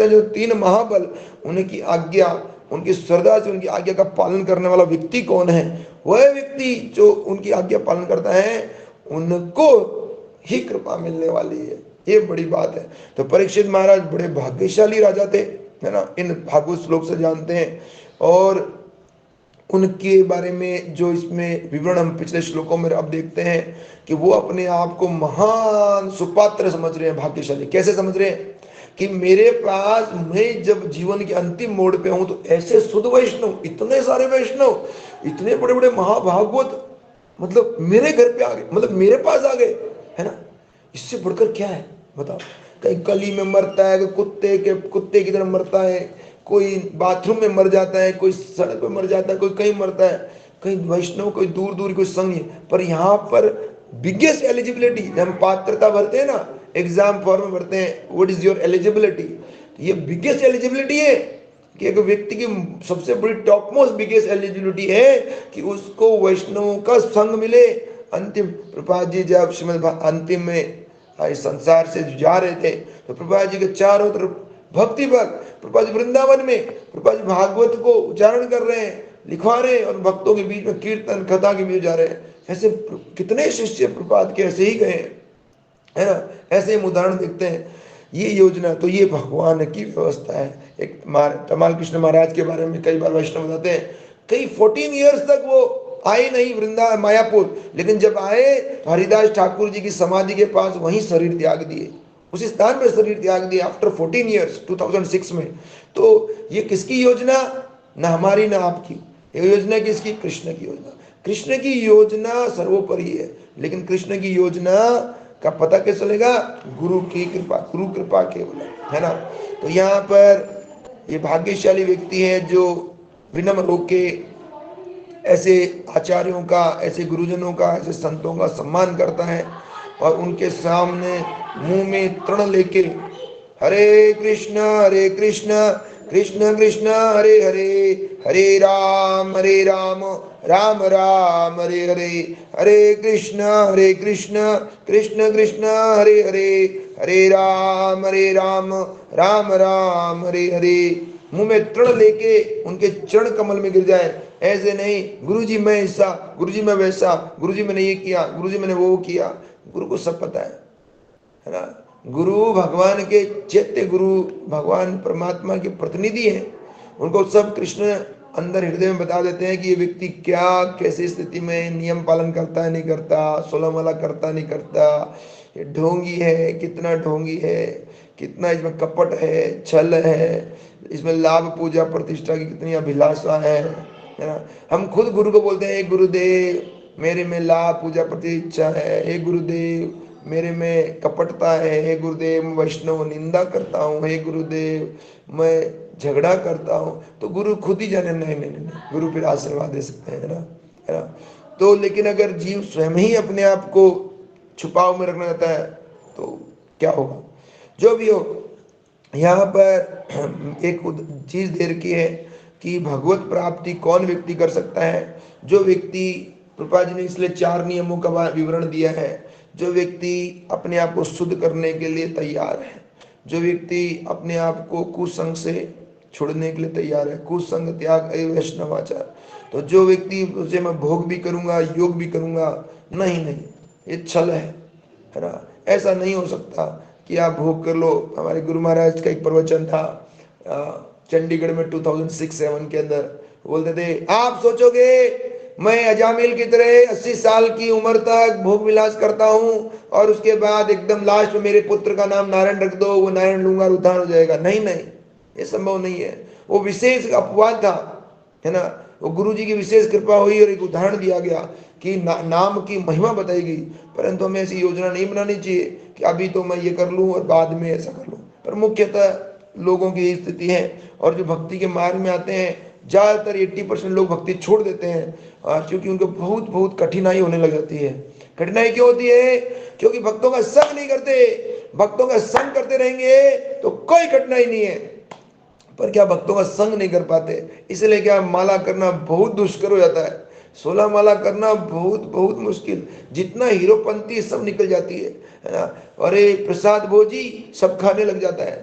जो 3 महाबल, उनकी आज्ञा, उनकी श्रद्धा से उनकी आज्ञा का पालन करने वाला व्यक्ति कौन है? वह व्यक्ति जो उनकी आज्ञा पालन करता है, उनको ही कृपा मिलने वाली है। ये बड़ी बात है। तो परीक्षित महाराज बड़े भाग्यशाली राजा थे, है ना, इन भागवत श्लोक से जानते हैं। और उनके बारे में जो इसमें विवरण हम पिछले श्लोकों में अब देखते हैं कि वो अपने आप को महान सुपात्र समझ रहे हैं, भाग्यशाली। कैसे समझ रहे हैं? कि मेरे पास, मैं जब जीवन के अंतिम मोड़ पे हूं तो ऐसे शुद्ध वैष्णव, इतने सारे वैष्णव, इतने बड़े बड़े महाभागवत, मतलब मेरे घर पे आ गए, मतलब मेरे पास आ गए, है ना। इससे बढ़कर क्या है बताओ? कहीं गली में मरता है, कुत्ते की तरह मरता है, कोई बाथरूम में मर जाता है, कोई सड़क पे मर जाता है, कोई कहीं मरता है, कहीं वैष्णव, कोई दूर दूर कोई संघ है। पर यहाँ पर बिगेस्ट एलिजिबिलिटी, हम पात्रता भरते हैं ना, एग्जाम फॉर्म भरते हैं, व्हाट इज योर एलिजिबिलिटी, ये बिगेस्ट एलिजिबिलिटी है कि एक व्यक्ति की सबसे बड़ी टॉप मोस्ट बिगेस्ट एलिजिबिलिटी है कि उसको वैष्णवों का संग मिले। अंतिम प्रभुपाद जी जब श्रीमद् अंतिम में इस संसार से जा रहे थे तो प्रभुपाद जी के चारों तरफ भक्ति भक्त, प्रभुपाद जी वृंदावन में प्रभुपाद जी भागवत को उच्चारण कर रहे हैं, लिखवा रहे हैं, और भक्तों के बीच में कीर्तन कथा के बीच जा रहे हैं। ऐसे कितने शिष्य प्रभुपाद के ऐसे ही गए, है ना। ऐसे हम उदाहरण देखते हैं। ये योजना, तो ये भगवान की व्यवस्था है। एक तमाल कृष्ण महाराज के बारे में कई बार वैष्णव बताते हैं, कई 14 ईयर्स तक वो आए नहीं वृंदावन मायापुर, लेकिन जब आए तो हरिदास ठाकुर जी की समाधि के पास वहीं शरीर त्याग दिए, उसी स्थान में शरीर त्याग दिए आफ्टर 14 ईयर्स 2006 में। तो ये किसकी योजना? ना हमारी ना आपकी। ये योजना किसकी? कृष्ण की योजना। कृष्ण की योजना सर्वोपरि है, लेकिन कृष्ण की योजना का पता कैसे चलेगा? गुरु की कृपा, गुरु कृपा केवल, है ना। तो यहाँ पर ये भाग्यशाली व्यक्ति है जो विनम्र होके ऐसे आचार्यों का, ऐसे गुरुजनों का, ऐसे संतों का सम्मान करता है, और उनके सामने मुंह में तृण लेके हरे कृष्ण कृष्ण कृष्ण हरे हरे, हरे राम राम राम हरे हरे, हरे कृष्ण कृष्ण कृष्ण हरे हरे, हरे राम राम राम हरे हरे, मुंह में तृण लेके उनके चरण कमल में गिर जाए। ऐसे नहीं गुरुजी मैं ऐसा, गुरुजी मैं वैसा, गुरुजी मैंने ये किया, गुरुजी मैंने वो किया। गुरु को सब पता है ना। गुरु भगवान के चैत्य गुरु, भगवान परमात्मा के प्रतिनिधि हैं, उनको सब कृष्ण अंदर हृदय में बता देते हैं कि ये व्यक्ति क्या कैसी स्थिति में नियम पालन करता है नहीं करता, 16 माला करता नहीं करता, ये ढोंगी है, कितना ढोंगी है, कितना इसमें कपट है, छल है, इसमें लाभ पूजा प्रतिष्ठा की कितनी अभिलाषा है ना। हम खुद गुरु को बोलते हैं, हे गुरुदेव मेरे में लाभ पूजा प्रतिष्ठा है, हे गुरुदेव मेरे में कपटता है, हे गुरुदेव मैं वैष्णव निंदा करता हूँ, हे गुरुदेव मैं झगड़ा करता हूँ। तो गुरु खुद ही जाने, नहीं नहीं नहीं, गुरु फिर आशीर्वाद दे सकते हैं, है ना। तो लेकिन अगर जीव स्वयं ही अपने आप को छुपाव में रखना चाहता है तो क्या होगा। जो भी हो, यहाँ पर एक चीज दे रखी है कि भगवत प्राप्ति कौन व्यक्ति कर सकता है। जो व्यक्ति, कृपा जी ने इसलिए 4 नियमों का विवरण दिया है। जो व्यक्ति अपने आप को शुद्ध करने के लिए तैयार है, जो व्यक्ति अपने आप को कुसंग से छोड़ने के लिए तैयार है, कुसंग त्याग वैष्णवाचार। तो जो व्यक्ति उसे मैं भोग भी करूंगा योग भी करूंगा, नहीं नहीं, ये छल है ना। ऐसा नहीं हो सकता कि आप भोग कर लो। हमारे गुरु महाराज का एक प्रवचन था चंडीगढ़ में 2006-07 के अंदर, बोलते थे आप सोचोगे मैं अजामिल की तरह 80 साल की उम्र तक भोग विलास करता हूं और उसके बाद एकदम लास्ट में मेरे पुत्र का नाम नारायण रख दो, वो नारायण लूंगा उद्धार हो जाएगा। नहीं नहीं, ये संभव नहीं है। वो विशेष अपवाद था, है ना। वो गुरु जी की विशेष कृपा हुई और एक उदाहरण दिया गया कि नाम की महिमा बताई गई। परंतु हमें ऐसी योजना नहीं बनानी चाहिए कि अभी तो मैं ये कर लूं और बाद में ऐसा कर लूं। पर मुख्यतः लोगों की यही स्थिति है। और जो भक्ति के मार्ग में आते हैं, ज्यादातर 80% लोग भक्ति छोड़ देते हैं क्योंकि उनको बहुत बहुत कठिनाई होने लग जाती है। कठिनाई क्यों होती है? क्योंकि भक्तों का संग नहीं करते। भक्तों का संग करते रहेंगे तो कोई कठिनाई नहीं है, पर क्या भक्तों का संग नहीं कर पाते। इसलिए क्या माला करना बहुत दुष्कर हो जाता है। 16 माला करना बहुत बहुत मुश्किल। जितना हीरोपंती सब निकल जाती है ना। अरे प्रसाद भोजी सब खाने लग जाता है।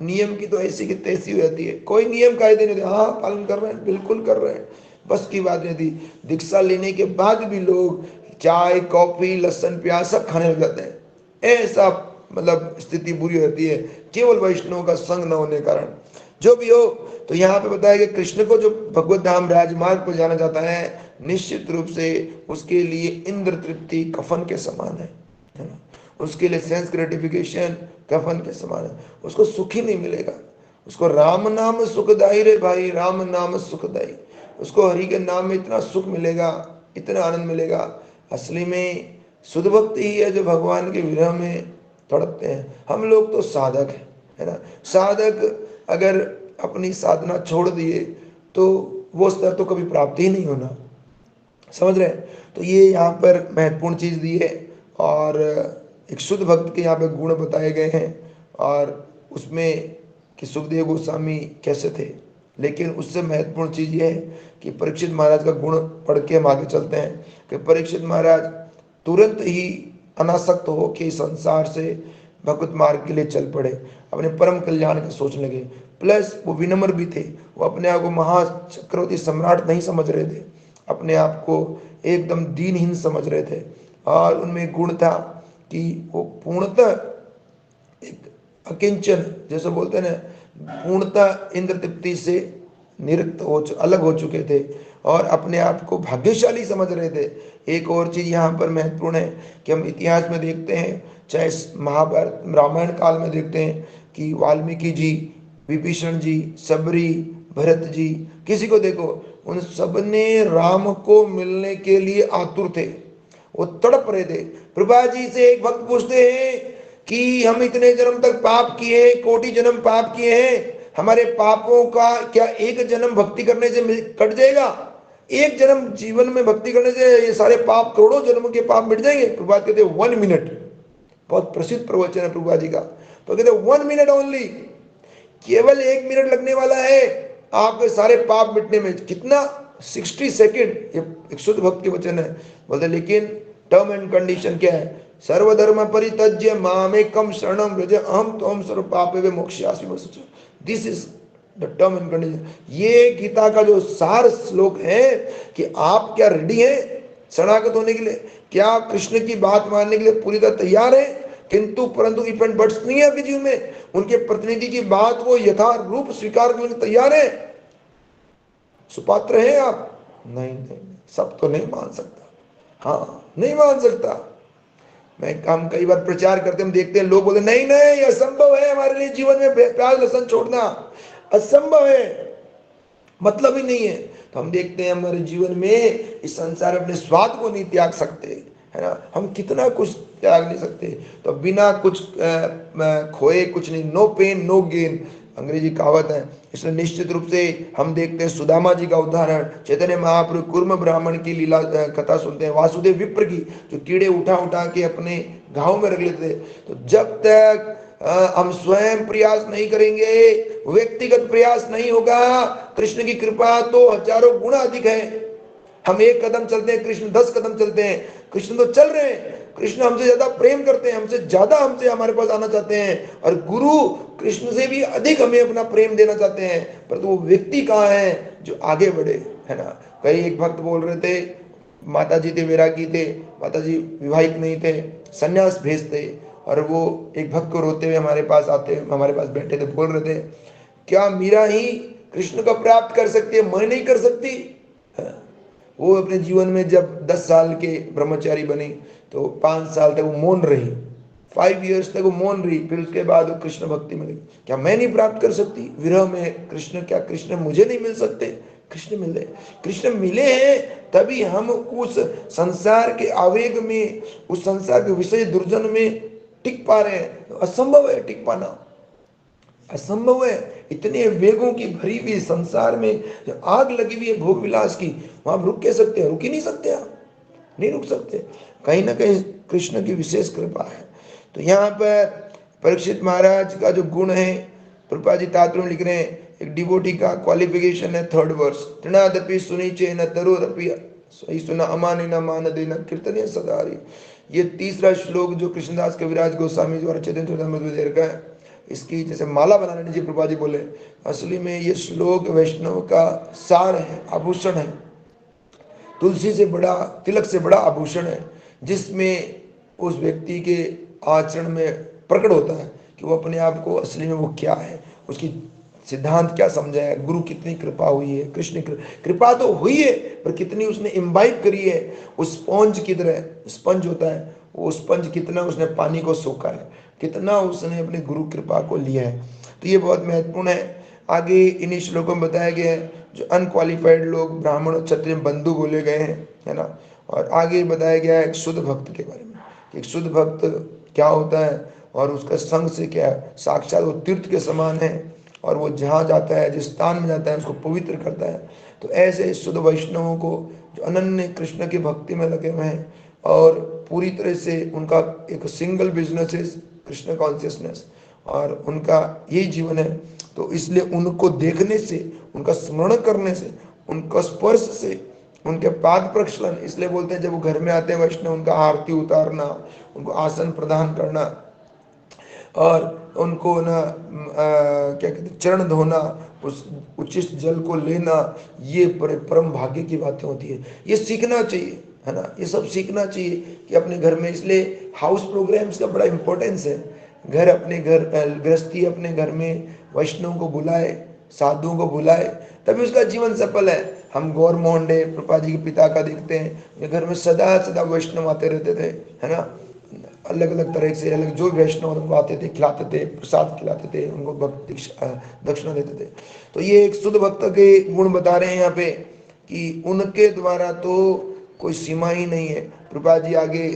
नियम की तो ऐसी की तैसी हो जाती है। कोई नियम कायदे नहीं, हाँ पालन कर रहे हैं, बिल्कुल कर रहे हैं, बस की बात नहीं थी। दीक्षा लेने के बाद भी लोग चाय कॉफी लहसुन प्याज सब खाने लग जाते हैं। ऐसा मतलब स्थिति बुरी होती है केवल वैष्णव का संग न होने के कारण। जो भी हो, तो यहाँ पे बताया कि कृष्ण को जो भगवत धाम राजमार्ग को जाना जाता है, निश्चित रूप से उसके लिए इंद्र तृप्ति कफन के समान है ना। उसके लिए सेंस ग्रेटिफिकेशन कफन के समान है। उसको सुख ही नहीं मिलेगा। उसको राम नाम सुखदाई रे भाई, राम नाम सुखदाई। उसको हरि के नाम में इतना सुख मिलेगा, इतना आनंद मिलेगा। असली में शुद्ध भक्ति ही है जो भगवान के विरह में तड़पते हैं। हम लोग तो साधक है ना। साधक अगर अपनी साधना छोड़ दिए तो वो स्तर तो कभी प्राप्ति ही नहीं होना, समझ रहे हैं। तो ये यहाँ पर महत्वपूर्ण चीज दी है। और एक शुद्ध भक्त के यहाँ पे गुण बताए गए हैं और उसमें कि सुखदेव गोस्वामी कैसे थे। लेकिन उससे महत्वपूर्ण चीज ये है कि परीक्षित महाराज का गुण पढ़ के हम आगे चलते हैं कि परीक्षित महाराज तुरंत ही अनासक्त हो के संसार से भगवत मार्ग के लिए चल पड़े, अपने परम कल्याण के सोचने लगे। प्लस वो विनम्र भी थे। वो अपने आप को महाचक्रवर्ती सम्राट नहीं समझ रहे थे, अपने आप को एकदम दीनहीन समझ रहे थे। और उनमें गुण था कि वो पूर्णतः एक अकिंचन, जैसे बोलते हैं ना, पूर्णतः इंद्र तृप्ति से निरुक्त हो अलग हो चुके थे और अपने आप को भाग्यशाली समझ रहे थे। एक और चीज यहाँ पर महत्वपूर्ण है कि हम इतिहास में देखते हैं, चाहे महाभारत रामायण काल में देखते हैं कि वाल्मीकि जी, विभीषण जी, सबरी, भरत जी, किसी को देखो, उन सब ने राम को मिलने के लिए आतुर थे। वो तड़प रहे थे। प्रभा जी से एक भक्त पूछते हैं कि हम इतने जन्म तक पाप किए, कोटि जन्म पाप किए हैं, हमारे पापों का क्या एक जन्म भक्ति करने से कट जाएगा? एक जन्म जीवन में भक्ति करने से ये सारे पाप, करोड़ों जन्म के पाप मिट जाएंगे? प्रभुपाद कहते हैं 1 मिनट। बहुत प्रसिद्ध प्रवचन है प्रभुपाद जी का। तो कहते 1 मिनट ओनली, केवल 1 मिनट लगने वाला है आपके सारे पाप मिटने में। कितना? 60 सेकेंड। ये एक शुद्ध भक्त के वचन है। बोलते लेकिन टर्म एंड कंडीशन क्या है? सर्वधर्म परित्यज्य मामेकम शरणम व्रज अहम त्वं सर्व पापेभ्यो मोक्षयास्मि। This is the term and condition. ये गीता का जो सार श्लोक है कि आप क्या रेडी हैं शरणागत होने के लिए? क्या आप कृष्ण की बात मानने के लिए पूरी तरह तैयार है? किंतु परंतु इफ एंड बट्स नहीं है आपके जीवन में। उनके प्रतिनिधि की बात वो यथा रूप स्वीकार करने के तैयार है। सुपात्र हैं आप? नहीं नहीं, सब तो नहीं मान सकता, हाँ नहीं मान सकता। हम कई बार प्रचार करते, हम देखते हैं लोग बोलते नहीं नहीं असंभव है हमारे लिए जीवन में प्याज लहसुन छोड़ना, असंभव है, मतलब ही नहीं है। तो हम देखते हैं हमारे जीवन में इस संसार में अपने स्वाद को नहीं त्याग सकते, है ना, हम कितना कुछ त्याग नहीं सकते। तो बिना कुछ खोए कुछ नहीं, नो पेन नो गेन, अंग्रेजी कहावत है। इसलिए निश्चित रूप से हम देखते हैं सुदामा जी का उदाहरण, चैतन्य महाप्रभु कुर्म ब्राह्मण की लीला कथा सुनते हैं, वासुदेव विप्र की, जो कीड़े उठा उठा के अपने घाव में रख लेते थे। तो जब तक हम स्वयं प्रयास नहीं करेंगे, व्यक्तिगत प्रयास नहीं होगा, कृष्ण की कृपा तो हजारों गुना अधिक है। हम एक कदम चलते हैं, कृष्ण 10 कदम चलते हैं। कृष्ण तो चल रहे हैं, कृष्ण हमसे ज्यादा प्रेम करते हैं, हमसे ज्यादा हमसे हमारे पास आना चाहते हैं, और गुरु कृष्ण से भी अधिक हमें अपना प्रेम देना चाहते हैं। पर तो वो व्यक्ति कहाँ है जो आगे बढ़े, है ना। कई एक भक्त बोल रहे थे, माता जी थे वैरागी थे, माता जी विवाहित नहीं थे, सन्यास भेजते, और वो एक भक्त को रोते हुए हमारे पास आते, हमारे पास बैठे थे, बोल रहे थे क्या मीरा ही कृष्ण को प्राप्त कर सकती है, मैं नहीं कर सकती? वो अपने जीवन में जब 10 साल के ब्रह्मचारी बनी तो 5 साल तक वो मौन रही, 5 years तक वो मौन रही, फिर उसके बाद वो कृष्ण भक्ति में गई। क्या मैं नहीं प्राप्त कर सकती विरह में कृष्ण? क्या कृष्ण मुझे नहीं मिल सकते? कृष्ण मिले, कृष्ण मिले हैं तभी हम उस संसार के आवेग में, उस संसार के विषय दुर्जन में टिक पा रहे हैं। असंभव है टिक पाना, असंभव है। इतने वेगों की भरी हुई संसार में जो आग लगी हुई है भोग विलास की, वहां आप रुक के सकते हैं? रुक ही नहीं सकते, आप नहीं रुक सकते। कहीं ना कहीं कृष्ण की विशेष कृपा है। तो यहाँ पर परीक्षित महाराज का जो गुण है, प्रभुपाद जी तात्पर्य में लिख रहे हैं, एक डिवोटी का क्वालिफिकेशन है 3rd वर्ष, तृणादपि सुनीचे न तरोरपि सही सुना अमानी न मान देना कीर्तनीय सदारी। ये तीसरा श्लोक जो कृष्णदास कविराज गोस्वामी द्वारा चैतन्य चरितामृत में दे रखा है, इसकी जैसे माला बनाने जी प्रभुपाद जी बोले, असली में ये श्लोक वैष्णव का सार है, आभूषण है, तुलसी से बड़ा, तिलक से बड़ा आभूषण है, जिसमें उस व्यक्ति के आचरण में प्रकट होता है कि वो अपने आप को असली में वो क्या है, उसकी सिद्धांत क्या समझा है, गुरु कितनी कृपा हुई है, कृष्ण कृपा तो हुई है, पर कितनी उसने इम्बाइब करी है। उस स्पॉन्ज की तरह, स्पंज होता है वो, स्पंज कितना उसने पानी को सोखा है, कितना उसने अपने गुरु कृपा को लिया है। तो ये बहुत महत्वपूर्ण है। आगे इन्हीं श्लोकों में बताया गया है जो अनक्वालिफाइड लोग ब्राह्मण और क्षत्रिय बंधु बोले गए हैं, है ना। और आगे बताया गया है एक शुद्ध भक्त के बारे में, कि एक शुद्ध भक्त क्या होता है और उसका संग से क्या है, साक्षात वो तीर्थ के समान है, और वो जहाँ जाता है, जिस स्थान में जाता है, उसको पवित्र करता है। तो ऐसे शुद्ध वैष्णवों को जो अनन्य कृष्ण की भक्ति में लगे हुए हैं, और पूरी तरह से उनका एक सिंगल बिजनेस है कृष्ण कॉन्शियसनेस, और उनका यही जीवन है, तो इसलिए उनको देखने से, उनका स्मरण करने से, उनका स्पर्श से, उनके पाद प्रक्षालन, इसलिए बोलते हैं जब वो घर में आते हैं वैष्णव, उनका आरती उतारना, उनको आसन प्रदान करना, और उनको ना क्या कहते हैं, चरण धोना, उस उचित जल को लेना, ये परम भाग्य की बातें होती है। ये सीखना चाहिए, है ना, ये सब सीखना चाहिए कि अपने घर में। इसलिए हाउस प्रोग्राम्स का बड़ा इंपॉर्टेंस है। घर, अपने घर, गृहस्थी अपने घर में वैष्णव को बुलाए, साधुओं को बुलाए, तभी उसका जीवन सफल है। हम गौर मोहनडे प्रभुपाद जी के पिता का देखते हैं, घर में सदा सदा वैष्णव आते रहते थे, है ना, अलग अलग तरह से, अलग जो वैष्णव उनको आते थे, खिलाते थे, प्रसाद खिलाते थे, उनको भक्ति दक्षिणा देते थे। तो ये एक शुद्ध भक्त के गुण बता रहे हैं यहाँ पे, कि उनके द्वारा तो कोई सीमा ही नहीं है। प्रभुपाद जी आगे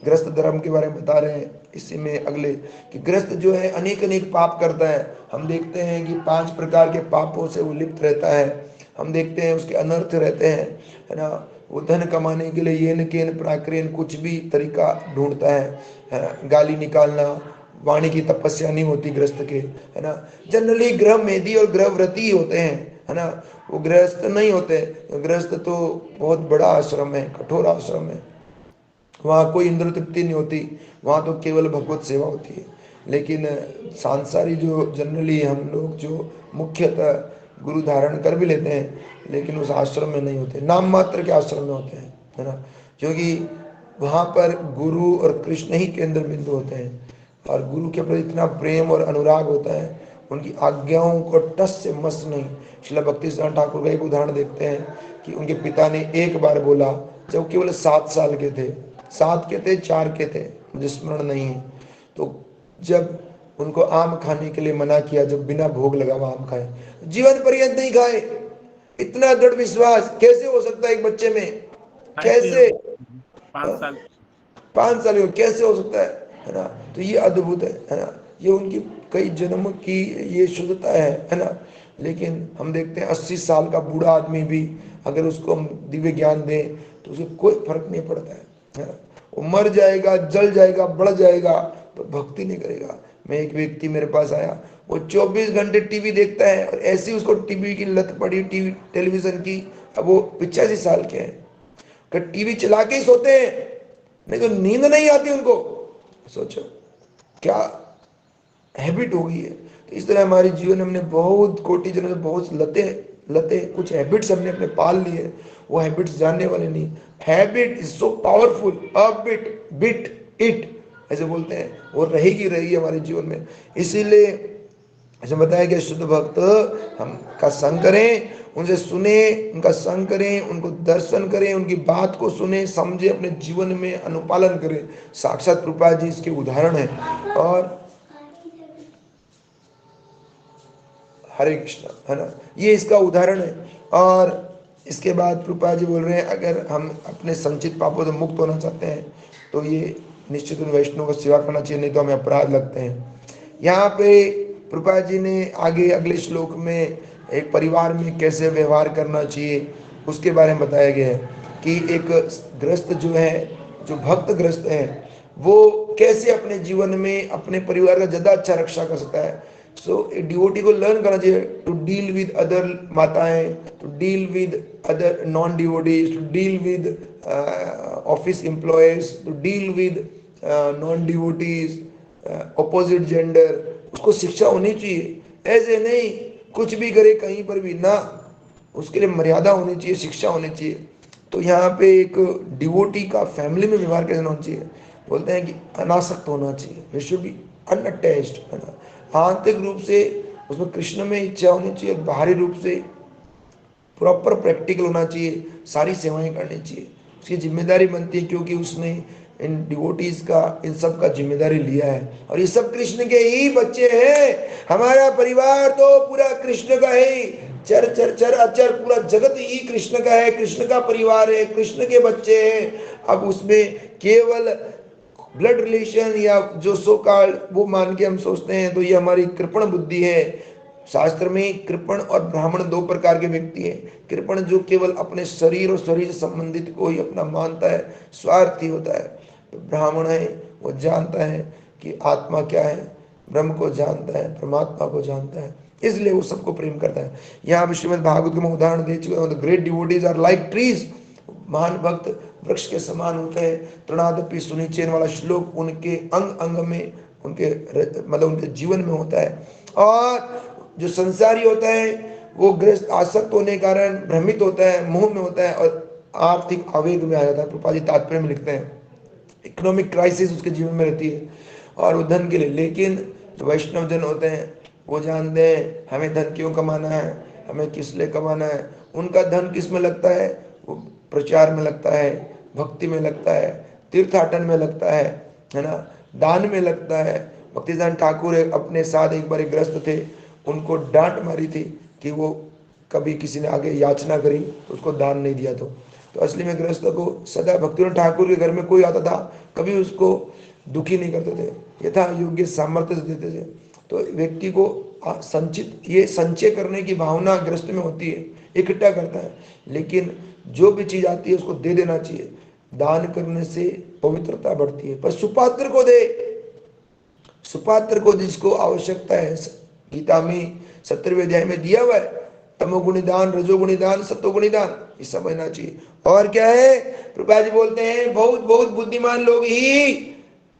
गृहस्थ धर्म के बारे में बता रहे हैं इसी में अगले, कि गृहस्थ जो है अनेक अनेक पाप करता है। हम देखते हैं कि 5 प्रकार के पापों से वो लिप्त रहता है। हम देखते हैं उसके अनर्थ रहते हैं, है ना। वो धन कमाने के लिए येन केन प्राक्रियन कुछ भी तरीका ढूंढता है, गाली निकालना, वाणी की तपस्या नहीं होती गृहस्थ के, है ना। जनरली गृह मेधी और गृह व्रती होते हैं, है ना, वो गृहस्थ नहीं होते। गृहस्थ तो बहुत बड़ा आश्रम है, कठोर आश्रम है, वहाँ कोई इंद्र तृप्ति नहीं होती, वहाँ तो केवल भगवत सेवा होती है। लेकिन सांसारी जो जनरली हम लोग जो मुख्यतः गुरु धारण कर भी लेते हैं, लेकिन उस आश्रम में नहीं होते, नाम मात्र के आश्रम में होते हैं, है ना, क्योंकि वहाँ पर गुरु और कृष्ण ही केंद्र बिंदु होते हैं, और गुरु के प्रति इतना प्रेम और अनुराग होता है, उनकी आज्ञाओं को टस से मस नहीं। श्रील भक्ति सिद्धांत ठाकुर का एक उदाहरण देखते हैं कि उनके पिता ने एक बार बोला जब केवल 7 साल के थे, 7 के थे 4 के थे, मुझे स्मरण नहीं है, तो जब उनको आम खाने के लिए मना किया, जब बिना भोग लगा हुआ आम खाए, जीवन पर्यंत नहीं खाए। इतना दृढ़ विश्वास कैसे हो सकता है एक बच्चे में? कैसे? 5 साल 5 साल कैसे हो सकता है ना? तो ये अद्भुत है ना? ये उनकी कई जन्म की ये शुद्धता है ना? लेकिन हम देखते हैं 80 साल का बूढ़ा आदमी भी अगर उसको हम दिव्य ज्ञान दें तो उसे कोई फर्क नहीं पड़ता है ना? वो मर जाएगा, जल जाएगा, बढ़ जाएगा, तो भक्ति नहीं करेगा। मैं एक व्यक्ति मेरे पास आया, वो 24 घंटे टीवी देखता है और ऐसी उसको टीवी की लत पड़ी, टीवी टेलीविजन की। अब वो 85 साल के हैं, टीवी चला के ही सोते हैं, नहीं तो नींद नहीं आती उनको। सोचो क्या हैबिट हो गई है। तो इस तरह हमारे जीवन में हमने बहुत कोटि जनों से बहुत लते कुछ हैबिट्स हमने अपने पाल लिए, वो हैबिट्स जानने वाले नहीं। Habit is so powerful, a bit it ऐसे बोलते हैं, वो रहेगी हमारे जीवन में। इसीलिए ऐसे बताया गया शुद्ध भक्त हम का संग करें, उनसे सुने, उनका संग करें, उनको दर्शन करें, उनकी बात को सुने, समझे, अपने जीवन में अनुपालन करें। साक्षात प्रभुपाद जी इसके उदाहरण है। और हरे कृष्ण है ना, ये इसका उदाहरण है। और इसके बाद प्रभुपाद जी बोल रहे हैं अगर हम अपने संचित पापों से मुक्त होना चाहते हैं तो ये निश्चित वैष्णव को सेवा करना चाहिए, नहीं तो हमें अपराध लगते हैं। यहाँ पे प्रभुपाद जी ने आगे अगले श्लोक में एक परिवार में कैसे व्यवहार करना चाहिए उसके बारे में बताया गया है कि एक ग्रस्त जो है, जो भक्त ग्रस्त है, वो कैसे अपने जीवन में अपने परिवार का ज्यादा अच्छा रक्षा कर सकता है। सो डिवोटी को लर्न करना चाहिए टू डील विद अदर माताएं, to deal with other non devotees, to deal with office employees, to deal with non devotees, opposite gender. उसको शिक्षा होनी चाहिए। ऐसे नहीं कुछ भी करे कहीं पर भी ना, उसके लिए मर्यादा होनी चाहिए, शिक्षा होनी चाहिए। तो यहाँ पे एक डिवोटी का फैमिली में व्यवहार कैसे होना चाहिए, बोलते हैं कि अनासक्त होना चाहिए, वी शुड बी अनअटैच्ड है ना। आंतरिक रूप से उसमें कृष्ण में इच्छा होनी चाहिए, बाहरी रूप से प्रॉपर प्रैक्टिकल होना चाहिए, सारी सेवाएं करनी चाहिए। उसकी जिम्मेदारी बनती है क्योंकि उसने इन डिवोटीज का, इन सब का जिम्मेदारी लिया है और ये सब कृष्ण के ही बच्चे हैं। हमारा परिवार तो पूरा कृष्ण का है, चर चर चर अचर पूरा जगत ही कृष्ण का है, कृष्ण का परिवार है, कृष्ण के बच्चे हैं। अब उसमें केवल ब्लड रिलेशन या जो सो कॉल्ड वो मान के हम सोचते हैं तो ये हमारी कृपण बुद्धि है। शास्त्र में कृपण और ब्राह्मण 2 प्रकार के व्यक्ति हैं। कृपण जो केवल अपने शरीर और शरीर से संबंधित को ही अपना मानता है, स्वार्थी होता है। तो ब्राह्मण है वो जानता है कि आत्मा क्या है, ब्रह्म को जानता है, परमात्मा को जानता है, इसलिए वो सबको प्रेम करता है। यहाँ श्रीमद् भागवत में उदाहरण दे चुके हैं, great devotees are like trees. महान भक्त वृक्ष के समान होते हैं। तृणादपि सुनिचेन वाला श्लोक उनके अंग अंग में, उनके मतलब उनके जीवन में होता है। और जो संसारी होता है वो ग्रस्त आसक्त होने के कारण भ्रमित होता है, मोह में होता है और आर्थिक आवेग में आ जाता है। प्रभुपाद जी तात्पर्य में लिखते हैं इकोनॉमिक क्राइसिस उसके जीवन में रहती है और वो धन के लिए। लेकिन जो वैष्णव जन होते हैं वो जानते हैं हमें धन क्यों कमाना है, हमें किस लिए कमाना है। उनका धन किस में लगता है, वो प्रचार में लगता है, भक्ति में लगता है, तीर्थाटन में लगता है ना, दान में लगता है। भक्तिदान ठाकुर अपने साथ एक बार ग्रस्त थे, उनको डांट मारी थी कि वो कभी किसी ने आगे याचना करी तो उसको दान नहीं दिया। तो असली में गृहस्थ को सदा भक्तिनाथ ठाकुर के घर में कोई आता था कभी उसको दुखी नहीं करते थे, यथा योग्य सामर्थ्य से देते थे। तो व्यक्ति को संचित, ये संचय करने की भावना गृहस्थ में होती है, इकट्ठा करता है। लेकिन जो भी चीज आती है उसको दे देना चाहिए। दान करने से पवित्रता बढ़ती है। पर सुपात्र को दे, सुपात्र को जिसको आवश्यकता है। गीता में 17वें अध्याय में दिया हुआ है तमोगुणी दान, रजोगुणी दान, सत्वगुणी दान, ये समझना चाहिए। और क्या है, प्रभुपाद जी बोलते हैं बहुत बहुत बुद्धिमान लोग ही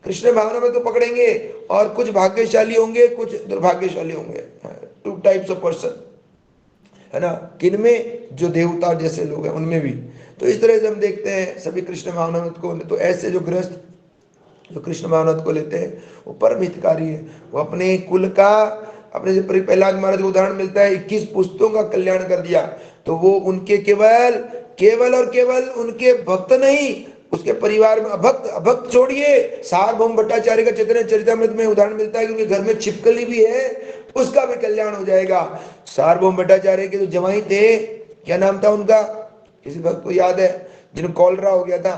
कृष्ण भावना में तो पकड़ेंगे और कुछ भाग्यशाली होंगे, कुछ दुर्भाग्यशाली होंगे। 2 टाइप्स ऑफ पर्सन है ना, किनमें, जो देवता जैसे लोग हैं उनमें भी। तो इस तरह से हम देखते हैं सभी कृष्ण भावनामत को। तो ऐसे जो गृहस्थ जो कृष्ण भावनामत को लेते हैं वो परम हितकारी है। वो अपने कुल का अपने से प्रहलाद महाराज को उदाहरण मिलता है, 21 पुस्तकों का कल्याण कर दिया। तो वो उनके केवल केवल और केवल उनके भक्त नहीं, उसके परिवार में अभक्त छोड़िए, सार्वभौम भट्टाचार्य का चैतन्य चरितमृत में उदाहरण मिलता है कि उनके घर में छिपकली भी है, उसका भी कल्याण हो जाएगा। सार्वभौम भट्टाचार्य के जो जवाई थे, क्या नाम था उनका, किसी भक्त को याद है, जिन्हें कॉलरा हो गया था,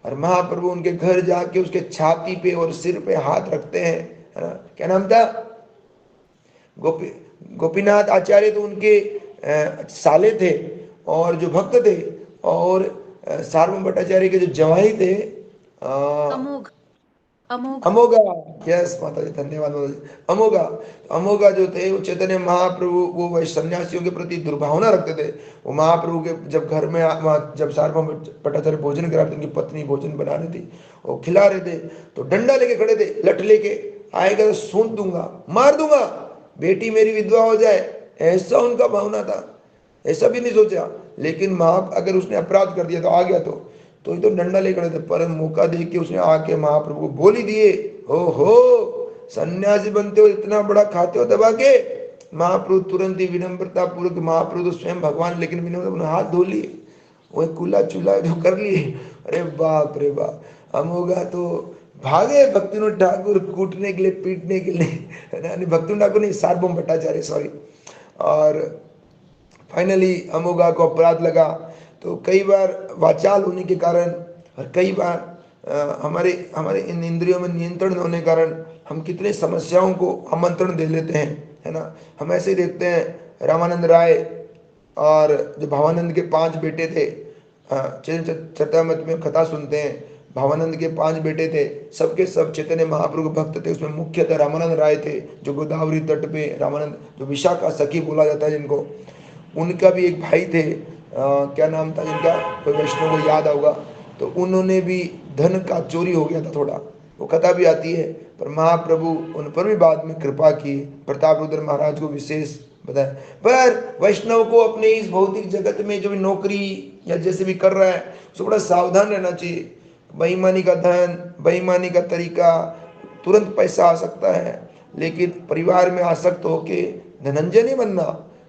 और महाप्रभु उनके घर जाके उसके छाती पे और सिर पे हाथ रखते हैं, है ना? क्या नाम था? गोपीनाथ आचार्य तो उनके साले थे और जो भक्त थे, और सार्वभौम भट्टाचार्य के जो जवाई थे अमोघा। यस माता जी, धन्यवाद माता जी। अमोघा, अमोघा जो थे वो चैतन्य महाप्रभु, वो सन्यासियों के प्रति दुर्भावना रखते थे। वो महाप्रभु के जब घर में जब सार्वभौम भट्टाचार्य भोजन करा, उनकी पत्नी भोजन बना रही थी, वो खिला रहे थे, तो डंडा लेके खड़े थे, लठ लेके, आएगा तो सूंद दूंगा, मार दूंगा, बेटी मेरी विधवा हो जाए, ऐसा उनका भावना था। ऐसा भी नहीं सोचा, लेकिन माँ अगर उसने अपराध कर दिया तो आ गया, तो ये तो डंडा लेकर खड़े थे, पर मौका देख के उसने आके महाप्रभु को बोल ही दिए, हो सन्यासी बनते हो, इतना बड़ा खाते हो दबा के। महाप्रभु तुरंत ही विनम्रता पूर्वक, महाप्रभु तो स्वयं भगवान, लेकिन विनम्र हाथ धो लिए, वो कुल्ला चूल्हा जो कर लिए। अरे बाप रे बाप, हम होगा तो भागे भक्तिविनोद ठाकुर कूटने के लिए, पीटने के लिए, भक्तिविनोद ठाकुर नहीं, सार्वभौम भट्टाचार्य, सॉरी। और फाइनली अमोघा को अपराध लगा, तो कई बार वाचाल होने के कारण और कई बार हमारे इन इंद्रियों में नियंत्रण होने के कारण हम कितने समस्याओं को आमंत्रण दे लेते हैं, है ना? हम ऐसे ही देखते हैं, रामानंद राय और जो भावानंद के 5 बेटे थे, चरितमृत में कथा सुनते हैं, भावानंद के 5 बेटे थे, सबके सब चैतन्य महाप्रभु के भक्त थे। उसमें मुख्यतः रामानंद राय थे, जो गोदावरी तट पे रामानंद, जो विशाखा सखी बोला जाता है जिनको, उनका भी एक भाई थे, क्या नाम था जिनका, कोई वैष्णव को याद होगा। तो उन्होंने भी, धन का चोरी हो गया था थोड़ा, वो कथा भी आती है, पर महाप्रभु उन पर भी बाद में कृपा की, प्रताप रुद्र महाराज को विशेष बताया। पर वैष्णव को अपने इस भौतिक जगत में जो भी नौकरी या जैसे भी कर रहा है, उसको बड़ा सावधान रहना चाहिए। बेईमानी का धन, बेईमानी का तरीका, तुरंत पैसा आ सकता है, लेकिन परिवार में आसक्त होके धनंजय नहीं बनना।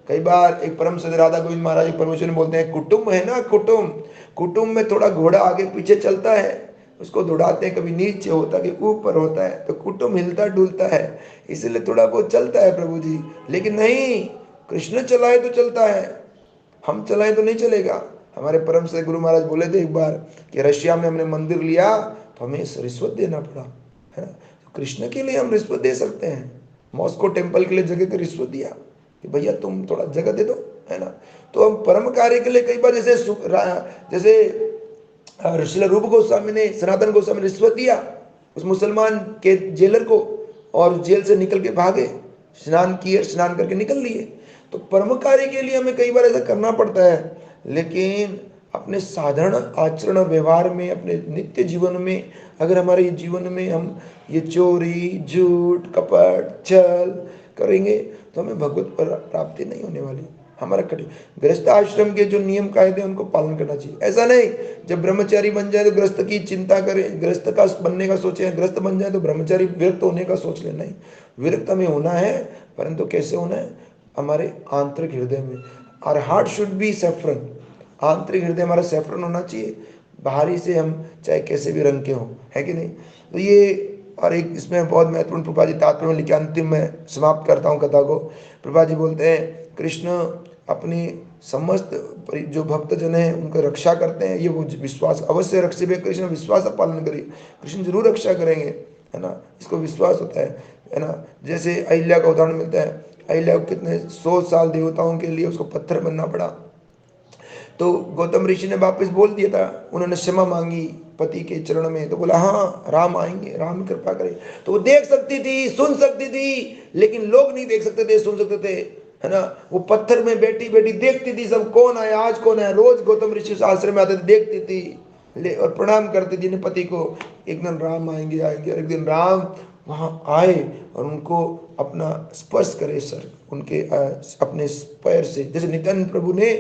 कई बार एक परम सद राधा गोविंद महाराज परमेश्वर बोलते हैं, कुटुंब है ना, कुटुंब में थोड़ा घोड़ा आगे पीछे चलता है, उसको दौड़ाते हैं, कभी नीचे होता है, कभी ऊपर होता है, तो कुटुंब हिलता डुलता है, इसलिए थोड़ा बहुत चलता है प्रभु जी। लेकिन नहीं, कृष्ण चलाए तो चलता है, हम चलाए तो नहीं चलेगा। हमारे परम से गुरु महाराज बोले थे एक बार कि रशिया में हमने मंदिर लिया तो हमें रिश्वत देना पड़ा, है ना? तो कृष्ण के लिए हम रिश्वत दे सकते हैं। मॉस्को टेम्पल के लिए जगह का रिश्वत दिया कि भैया तुम थोड़ा जगह दे दो, है ना? तो हम परम कार्य के लिए कई बार जैसे श्रील रूप गोस्वामी ने, सनातन गोस्वामी ने रिश्वत दिया उस मुसलमान के जेलर को, और जेल से निकल के भागे, स्नान किए, स्नान करके निकल लिए। तो परम कार्य के लिए हमें कई बार ऐसा करना पड़ता है, लेकिन अपने साधारण आचरण व्यवहार में, अपने नित्य जीवन में, अगर हमारे जीवन में हम ये चोरी, झूठ, कपट, छल करेंगे तो हमें भगवत प्राप्ति नहीं होने वाली। हमारा कठिन गृहस्थ आश्रम के जो नियम कायदे उनको पालन करना चाहिए। ऐसा नहीं जब ब्रह्मचारी बन जाए तो गृहस्थ की चिंता करें, गृहस्थ का बनने का सोचे, गृहस्थ बन जाए तो ब्रह्मचारी विरक्त होने का सोच ले। नहीं, विरक्त हमें होना है, परंतु कैसे होना है? हमारे आंतरिक हृदय में। Our heart should be saffron, आंतरिक हृदय हमारा सेफ्रन होना चाहिए। बाहरी से हम चाहे कैसे भी रंग के हों, है कि नहीं? तो ये, और एक इसमें बहुत महत्वपूर्ण प्रभा जी तात्पर्य में लिखे, अंतिम में समाप्त करता हूँ कथा को। प्रभा जी बोलते हैं, कृष्ण अपनी समस्त जो भक्तजन है उनका रक्षा करते हैं, ये वो विश्वास अवश्य रक्षे बे कृष्ण, विश्वास का पालन करिए, कृष्ण जरूर रक्षा करेंगे, है ना? इसको विश्वास होता है ना? जैसे अहिल्या का उदाहरण मिलता है, अहिल्या को कितने 100 साल देवताओं के लिए उसको पत्थर बनना पड़ा, तो गौतम ऋषि ने वापस बोल दिया था, उन्होंने क्षमा मांगी पति के चरण में, तो बोला हाँ राम आएंगे, राम कृपा करे। तो वो देख सकती थी, सुन सकती थी, लेकिन लोग नहीं देख सकते थे, सुन सकते थे, है ना? वो पत्थर में बैठी बैठी देखती थी सब, कौन आया आज, कौन आया। रोज गौतम ऋषि आश्रम में आते थे, देखती थी और प्रणाम करती थी पति को। एक दिन राम आएंगे आएंगे, और एक दिन राम वहां आए और उनको अपना स्पर्श करे, सर उनके अपने पैर से, जैसे नित्यानंद प्रभु ने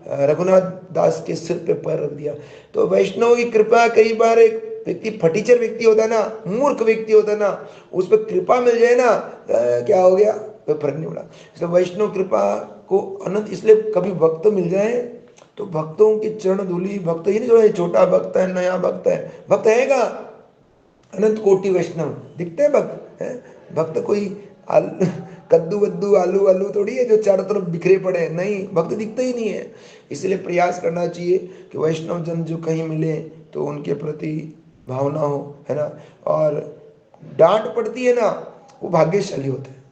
रघुनाथ दास के सिर पे पैर रख दिया। तो वैष्णव की कृपा, कई बार एक व्यक्ति फटीचर व्यक्ति होता है ना, मूर्ख व्यक्ति होता है ना, उस पर कृपा मिल जाए ना, क्या हो गया, कोई फर्क नहीं पड़ा। इसलिए वैष्णव कृपा को अनंत, इसलिए कभी भक्त मिल जाए तो भक्तों की चरण धूलि, भक्त ही नहीं जो है छोटा भक्त है, नया भक्त है, भक्त हैगा अनंत कोटि वैष्णव दिखते हैं भक्त है। भक्त कोई कद्दू वद्दू आलू आलू थोड़ी है जो चारों तरफ बिखरे पड़े हैं, नहीं, भक्त दिखते ही नहीं है। इसलिए प्रयास करना चाहिए कि वैष्णव जन जो कहीं मिले तो उनके प्रति भावना हो, है ना। और डांट पड़ती है ना, वो भाग्यशाली होते हैं।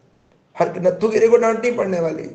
हर नत्थु गिरे को डांट नहीं पड़ने वाली,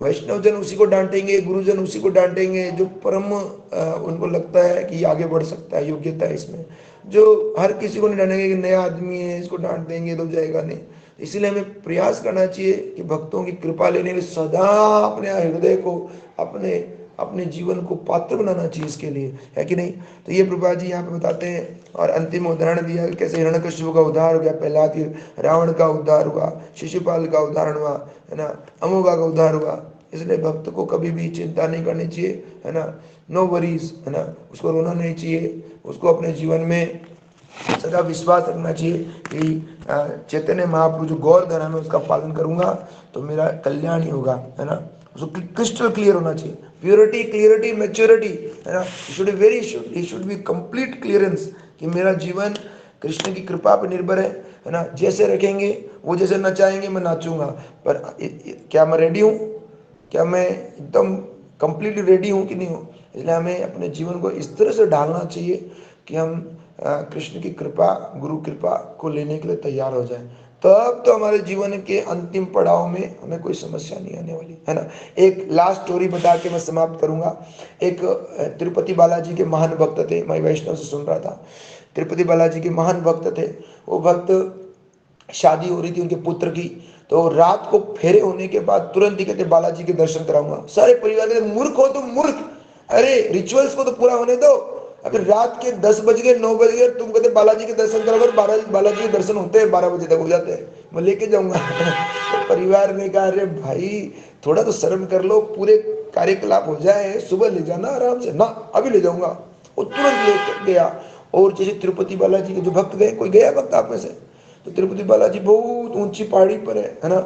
वैष्णव जन उसी को डांटेंगे, गुरुजन उसी को डांटेंगे जो परम उनको लगता है कि आगे बढ़ सकता है, योग्यता है इसमें। जो हर किसी को नहीं डांटेंगे कि नया आदमी है इसको डांट देंगे तो जाएगा नहीं। इसलिए हमें प्रयास करना चाहिए कि भक्तों की कृपा लेने के लिए सदा अपने हृदय को, अपने अपने जीवन को पात्र बनाना चाहिए इसके लिए, है कि नहीं। तो ये प्रभुपाद जी यहाँ पे बताते हैं। और अंतिम उदाहरण दिया कैसे हिरण्यकशिपु का उद्धार हो गया, प्रहलाद रावण का उद्धार हुआ, शिशुपाल का उदाहरण हुआ, है ना, अमोघा का उद्धार हुआ। इसलिए भक्त को कभी भी चिंता नहीं करनी चाहिए, है ना, नो वरीज, है ना, उसको रोना नहीं चाहिए, उसको अपने जीवन में सदा विश्वास रखना चाहिए कि चैतन्य महाप्रभु जो गौरधन है मैं उसका पालन करूंगा तो मेरा कल्याण ही होगा, है ना। उसको क्रिस्टल क्लियर होना चाहिए, प्योरिटी, क्लियरिटी, मैच्योरिटी, है ना। शुड बी कंप्लीट क्लियरेंस कि मेरा जीवन कृष्ण की कृपा पर निर्भर है ना। जैसे रखेंगे वो जैसे नचाएंगे मैं नाचूंगा, पर क्या मैं रेडी हूँ, क्या मैं एकदम कंप्लीटली रेडी हूँ कि नहीं हूँ। इसलिए हमें अपने जीवन को इस तरह से ढालना चाहिए कि हम कृष्ण की कृपा, गुरु कृपा को लेने के लिए तैयार हो जाएं। तब तो हमारे जीवन के अंतिम पड़ाव में हमें कोई समस्या नहीं आने वाली, है ना। एक लास्ट स्टोरी बता के मैं समाप्त करूंगा। एक तिरुपति बालाजी के महान भक्त थे, मैं वैष्णव से सुन रहा था। तिरुपति बालाजी के महान भक्त थे। वो भक्त शादी हो रही थी उनके पुत्र की, तो रात को फेरे होने के बाद तुरंत ही कहते बालाजी के दर्शन कराऊंगा। सारे परिवार कहते मूर्ख हो तुम, मूर्ख, अरे रिचुअल्स को तो पूरा होने दो। अगर रात के 10 बज गए, 9 बज गए, तुम कहते बालाजी के दर्शन करोगे, बालाजी के दर्शन होते हैं 12 बजे तक हो जाते हैं, मैं लेके जाऊंगा। तो परिवार ने कहा अरे भाई थोड़ा तो शर्म कर लो, पूरे कार्यकलाप हो जाए, सुबह ले जाना आराम से। ना, अभी ले जाऊंगा। वो तुरंत ले गया। और जैसे तिरुपति बालाजी के जो भक्त गए, कोई गया भक्त आप में से? तो तिरुपति बालाजी बहुत ऊंची पहाड़ी पर है ना,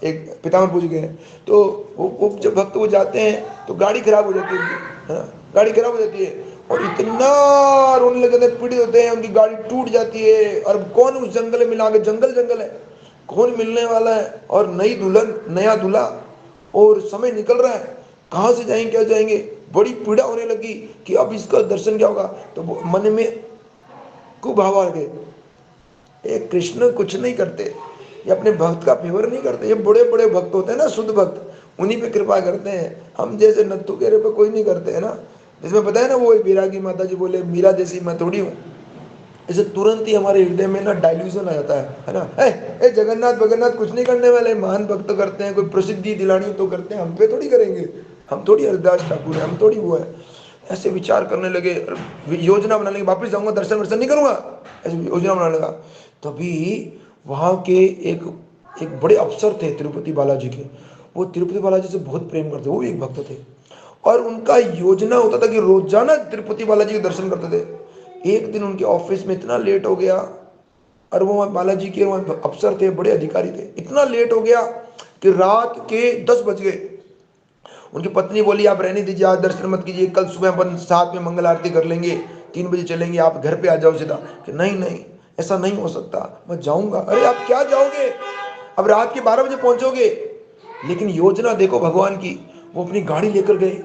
एक पितामहपुर गए। तो वो जब भक्त वो जाते हैं तो गाड़ी खराब हो जाती है, गाड़ी खराब हो जाती है और इतना रोने लगे थे, पीड़ित होते हैं, उनकी गाड़ी टूट जाती है। और कौन उस जंगल में मिला के, जंगल है, कौन मिलने वाला है, और नई दुल्हन, नया दूल्हा, और समय निकल रहा है, कहाँ से जाएंगे, क्या जाएंगे, बड़ी पीड़ा होने लगी कि अब इसका दर्शन क्या होगा। तो मन में कुभाव आ गए, ये कृष्ण कुछ नहीं करते, ये अपने भक्त का फेवर नहीं करते, ये बड़े बड़े भक्त होते हैं ना, शुद्ध भक्त, उन्हीं पे कृपा करते हैं। हम जैसे नत्थु केरे पे कोई नहीं करते है ना। जिसमें पता है ना वो बैरागी माता जी बोले मीरा जैसी मैं थोड़ी हूँ। इसे तुरंत ही हमारे हृदय में ना डाइल्यूजन आ जाता है ना। ए जगन्नाथ कुछ नहीं करने वाले, महान भक्त करते हैं, कोई प्रसिद्धि दिलानी तो करते हैं, हम पे थोड़ी करेंगे, हम थोड़ी हरिदास ठाकुर है, हम थोड़ी वो है। ऐसे विचार करने लगे, योजना बनाने लगे, वापस जाऊंगा, दर्शन नहीं करूंगा, ऐसे योजना बनाने लगा। तभी वहाँ के एक बड़े अफसर थे तिरुपति बालाजी के, वो तिरुपति बालाजी से बहुत प्रेम करते, वो भी एक भक्त थे। और उनका योजना होता था कि रोजाना तिरुपति बालाजी के दर्शन करते थे। एक दिन उनके ऑफिस में इतना लेट हो गया, और वो बालाजी के वहाँ अफसर थे, बड़े अधिकारी थे, इतना लेट हो गया कि रात के 10 बज गए। उनकी पत्नी बोली आप रहने दीजिए, आज दर्शन मत कीजिए, कल सुबह अपन साथ में मंगल आरती कर लेंगे, 3 बजे चलेंगे, आप घर पे आ जाओ सीधा। कि नहीं ऐसा नहीं हो सकता, मैं जाऊंगा। अरे आप क्या जाओगे, अब रात के 12 बजे पहुंचोगे। लेकिन योजना देखो भगवान की, वो अपनी गाड़ी लेकर गए।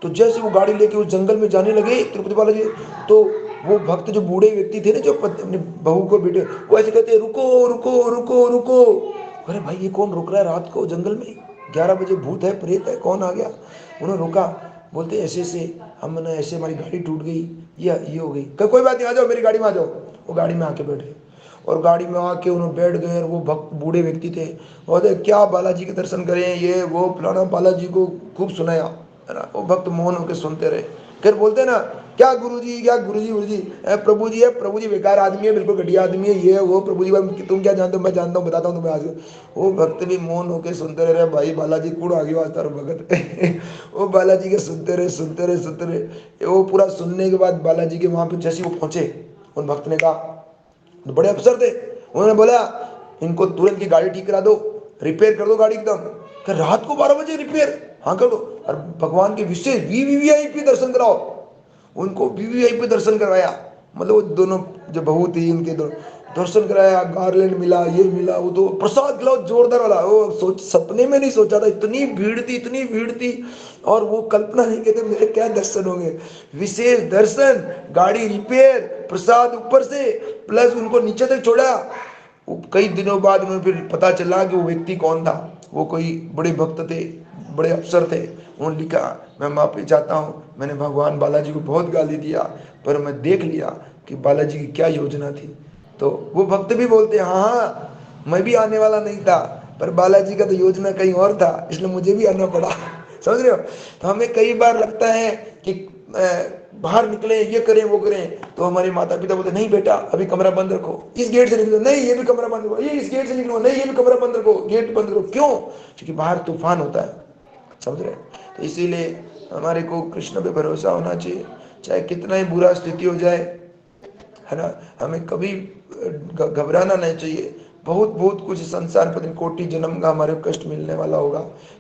तो जैसे वो गाड़ी लेके उस जंगल में जाने लगे तिरुपति बालाजी, तो वो भक्त जो बूढ़े व्यक्ति थे ना, जो अपने बहू को बेटे, वो ऐसे कहते रुको रुको रुको रुको। अरे भाई ये कौन रुक रहा है रात को जंगल में, 11 बजे, भूत है, प्रेत है, कौन आ गया। उन्होंने रोका, बोलते ऐसे हम ना, ऐसे हमारी गाड़ी टूट गई, ये हो गई। कोई बात नहीं, आ जाओ मेरी गाड़ी में आ जाओ। वो गाड़ी में आके बैठे, और गाड़ी में आके उन्होंने बैठ गए। और वो भक्त बूढ़े व्यक्ति थे, बोलते क्या बालाजी के दर्शन करें, ये वो फलाना, बालाजी को खूब सुनाया, है ना। वो भक्त मौन होकर सुनते रहे। फिर बोलते ना क्या गुरुजी, गुरुजी प्रभु जी है, प्रभु जी बेकार आदमी है, बिल्कुल घटिया आदमी है, ये वो, प्रभु जी तुम क्या जानते हो, मैं जानता हूँ, बताता हूँ तुम्हें आज। वो भक्त भी मौन होकर सुनते रहे, भाई बालाजी कूड़ आ गया तारो भगत। वो बालाजी के सुनते रहे। वो पूरा सुनने के बाद बालाजी के वहां पे जैसे वो पहुंचे, उन भक्त ने कहा, बड़े अफसर थे, उन्होंने बोला इनको तुरंत की गाड़ी ठीक करा दो, रिपेयर कर दो गाड़ी एकदम। कह रात को 12 बजे रिपेयर, हाँ कर दो। और भगवान के विशेष वीवीआईपी दर्शन कराओ, उनको वीवीआईपी दर्शन करवाया। मतलब वो दोनों जो बहू थी उनके दर्शन कराया, गार्लैंड मिला, ये मिला, वो तो प्रसाद खिलाओ जोरदार वाला। वो सोच सपने में नहीं सोचा था, इतनी भीड़ थी, इतनी भीड़ थी। और वो कल्पना नहीं कहते मेरे क्या दर्शन होंगे, विशेष दर्शन, गाड़ी रिपेयर, प्रसाद ऊपर से, प्लस उनको नीचे तक छोड़ा। कई दिनों बाद उन्हें फिर पता चला कि वो व्यक्ति कौन था। वो कोई बड़े भक्त थे, बड़े अफसर थे। उन्होंने लिखा, मैं माफी चाहता हूँ, मैंने भगवान बालाजी को बहुत गाली दिया, पर मैं देख लिया कि बालाजी की क्या योजना थी। तो वो भक्त भी बोलते हैं, हाँ हाँ मैं भी आने वाला नहीं था, पर बालाजी का तो योजना कहीं और था, इसलिए मुझे भी आना पड़ा। समझ रहे हो? तो हमें कई बार लगता है कि बाहर निकले, ये करें वो करें, तो हमारे माता पिता बोलते नहीं बेटा अभी कमरा बंद रखो, इस गेट से निकलो, नहीं ये भी कमरा बंद रखो, ये इस गेट से निकलो, नहीं ये भी कमरा बंद रखो, गेट बंद रखो। क्यों? क्योंकि बाहर तूफान होता है। समझ रहे? तो इसीलिए हमारे को कृष्ण पे भरोसा होना चाहिए, चाहे कितना ही बुरा स्थिति हो जाए, है ना। हमें कभी घबराना नहीं चाहिए। बहुत बहुत कुछ संसार पता नहीं कोटि जन्म का हमारे कष्ट मिलने वाला होगा,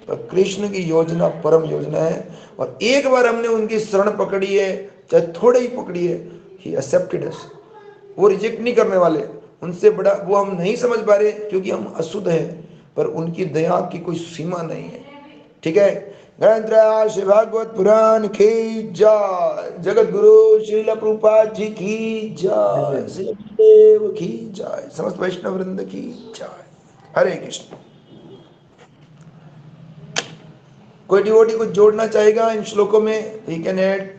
पर कृष्ण की योजना परम योजना है। और एक बार हमने उनकी शरण पकड़ी है, चाहे थोड़े ही पकड़ी है, ही एक्सेप्टेड अस। वो रिजेक्ट नहीं करने वाले। उनसे बड़ा वो हम नहीं समझ पा रहे क्योंकि हम अशुद्ध हैं, पर उनकी दया की कोई सीमा नहीं है। ठीक है? ग्रंथ श्री भागवत पुराण की जय, जगत गुरु श्रील प्रभुपाद जी की जय, श्री देव की जय, समस्त वैष्णव वृंद की जय। हरे कृष्ण। कोई डिवोटी कुछ जोड़ना चाहेगा इन श्लोकों में? He can add.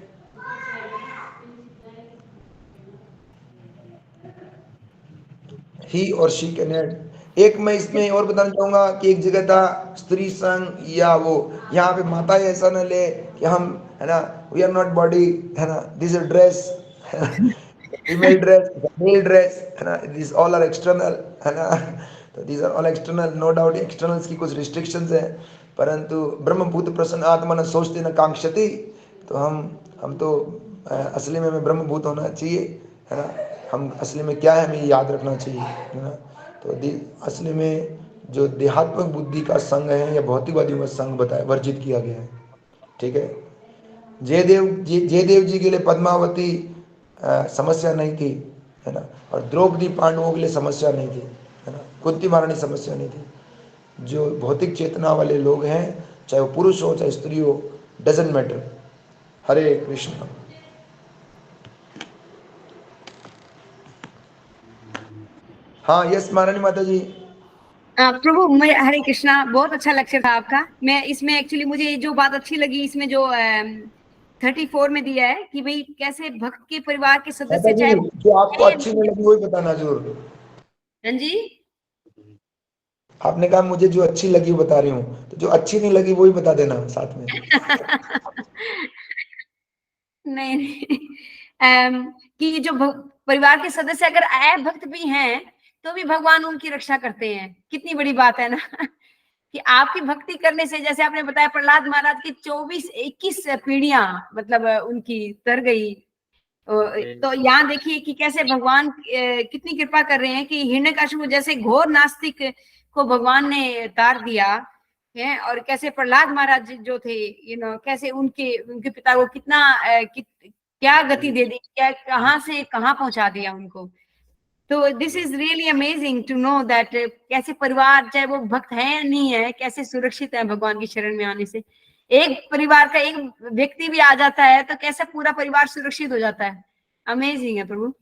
ही और शी कैन ऐड। एक मैं इसमें और बताना चाहूंगा कि एक जगह था स्त्री संग या वो, यहाँ पे माता ऐसा न ले कि हम, है ना, वी आर नॉट बॉडी, है ना, this is dress, female dress, male dress, है ना, दिस ऑल आर एक्सटर्नल, है ना। तो this are all external, no doubt externals की कुछ रिस्ट्रिक्शंस है, परंतु ब्रह्मभूत प्रसन्न आत्मा न सोचते न कांक्षति। तो हम तो असली में हमें ब्रह्मभूत होना चाहिए, है ना। हम असली में क्या है हमें याद रखना चाहिए, है ना। तो असली में जो देहात्मक बुद्धि का संग है या भौतिकवादियों का संग बताया, वर्जित किया गया है। ठीक है? जयदेव जी के लिए पद्मावती समस्या नहीं थी, है ना, और द्रौपदी पांडवों के लिए समस्या नहीं थी, है ना, कुंती महारानी समस्या नहीं थी। जो भौतिक चेतना वाले लोग हैं, चाहे वो पुरुष हो चाहे स्त्री हो, डजेंट मैटर। हरे कृष्ण। हाँ, यस महारानी माता जी। प्रभु मैं हरे कृष्णा, बहुत अच्छा लेक्चर था आपका। मैं इसमें एक्चुअली मुझे जो बात अच्छी लगी इसमें जो 34 में दिया है कि भाई कैसे भक्त के परिवार के माता सदस्य जी, चाहे जो आपको अच्छी नहीं लगी वही बताना जरूर। हाँ जी आपने कहा मुझे जो अच्छी लगी वो बता रही हूँ, तो जो अच्छी नहीं लगी वही बता देना साथ में। नहीं नहीं कि जो परिवार के सदस्य अगर अभक्त भी हैं तो भी भगवान उनकी रक्षा करते हैं। कितनी बड़ी बात है ना कि आपकी भक्ति करने से, जैसे आपने बताया प्रहलाद महाराज की 24-21 पीढ़ियां मतलब उनकी तर गई। तो यहाँ देखिए कि कैसे भगवान कितनी कृपा कर रहे हैं कि हिरण्यकशिपु जैसे घोर नास्तिक को भगवान ने तार दिया है, और कैसे प्रहलाद महाराज जो थे कैसे उनके पिता को कितना क्या गति दे दी, क्या कहाँ से कहाँ पहुंचा दिया उनको। तो this is really amazing to know that कैसे परिवार चाहे वो भक्त है या नहीं है कैसे सुरक्षित है भगवान की शरण में आने से। एक परिवार का एक व्यक्ति भी आ जाता है तो कैसे पूरा परिवार सुरक्षित हो जाता है। अमेजिंग है प्रभु।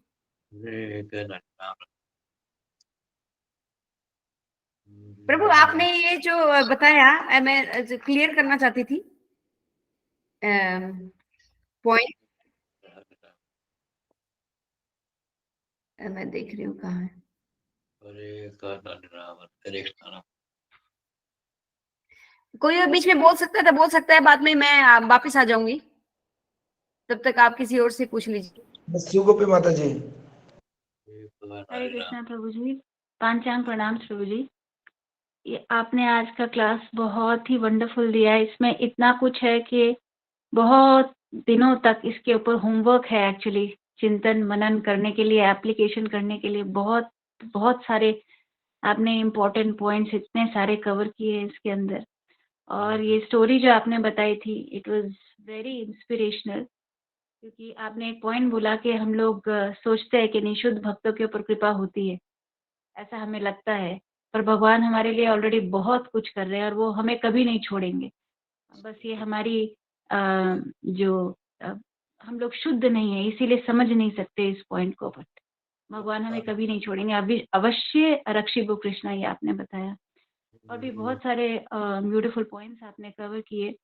प्रभु आपने ये जो बताया मैं क्लियर करना चाहती थी पॉइंट। मैं देख रही हूँ कहाँ है। कोई बीच में बोल सकता है तो बोल सकता है, बाद में मैं वापिस आ जाऊंगी, तब तक आप किसी और से पूछ लीजिए। शिव पे माता जी। हरे कृष्णा प्रभु जी, पांचांग प्रणाम प्रभु जी। ये आपने आज का क्लास बहुत ही वंडरफुल दिया है। इसमें इतना कुछ है कि बहुत दिनों तक इसके ऊपर होमवर्क है एक्चुअली, चिंतन मनन करने के लिए, एप्लीकेशन करने के लिए बहुत बहुत सारे आपने इम्पोर्टेंट पॉइंट्स इतने सारे कवर किए इसके अंदर, और ये स्टोरी जो आपने बताई थी इट वाज वेरी इंस्पिरेशनल, क्योंकि आपने एक पॉइंट बोला कि हम लोग सोचते हैं कि निशुद्ध भक्तों के ऊपर कृपा होती है, ऐसा हमें लगता है, पर भगवान हमारे लिए ऑलरेडी बहुत कुछ कर रहे हैं और वो हमें कभी नहीं छोड़ेंगे। बस ये हमारी हम लोग शुद्ध नहीं है इसीलिए समझ नहीं सकते इस पॉइंट को, बट भगवान हमें कभी नहीं छोड़ेंगे। अवश्य रक्षिबु कृष्णा, ये आपने बताया, और भी बहुत सारे ब्यूटीफुल पॉइंट्स आपने कवर किए।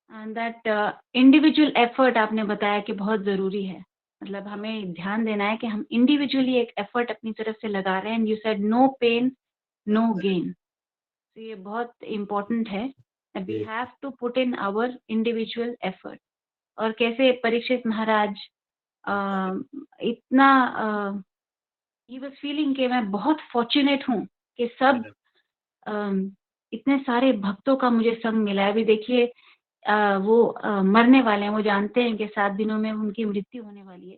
दैट इंडिविजुअल एफर्ट आपने बताया कि बहुत ज़रूरी है, मतलब हमें ध्यान देना है कि हम इंडिविजुअली एक एफर्ट अपनी तरफ से लगा रहे हैं। And you said no pain no gain, तो ये बहुत इम्पोर्टेंट है, we have to put in our individual effort. और कैसे परीक्षित महाराज इतना ही वाज फीलिंग कि मैं बहुत फॉर्चुनेट हूँ कि सब इतने सारे भक्तों का मुझे संग मिला है। अभी देखिए वो मरने वाले हैं, वो जानते हैं कि 7 दिनों में उनकी मृत्यु होने वाली है,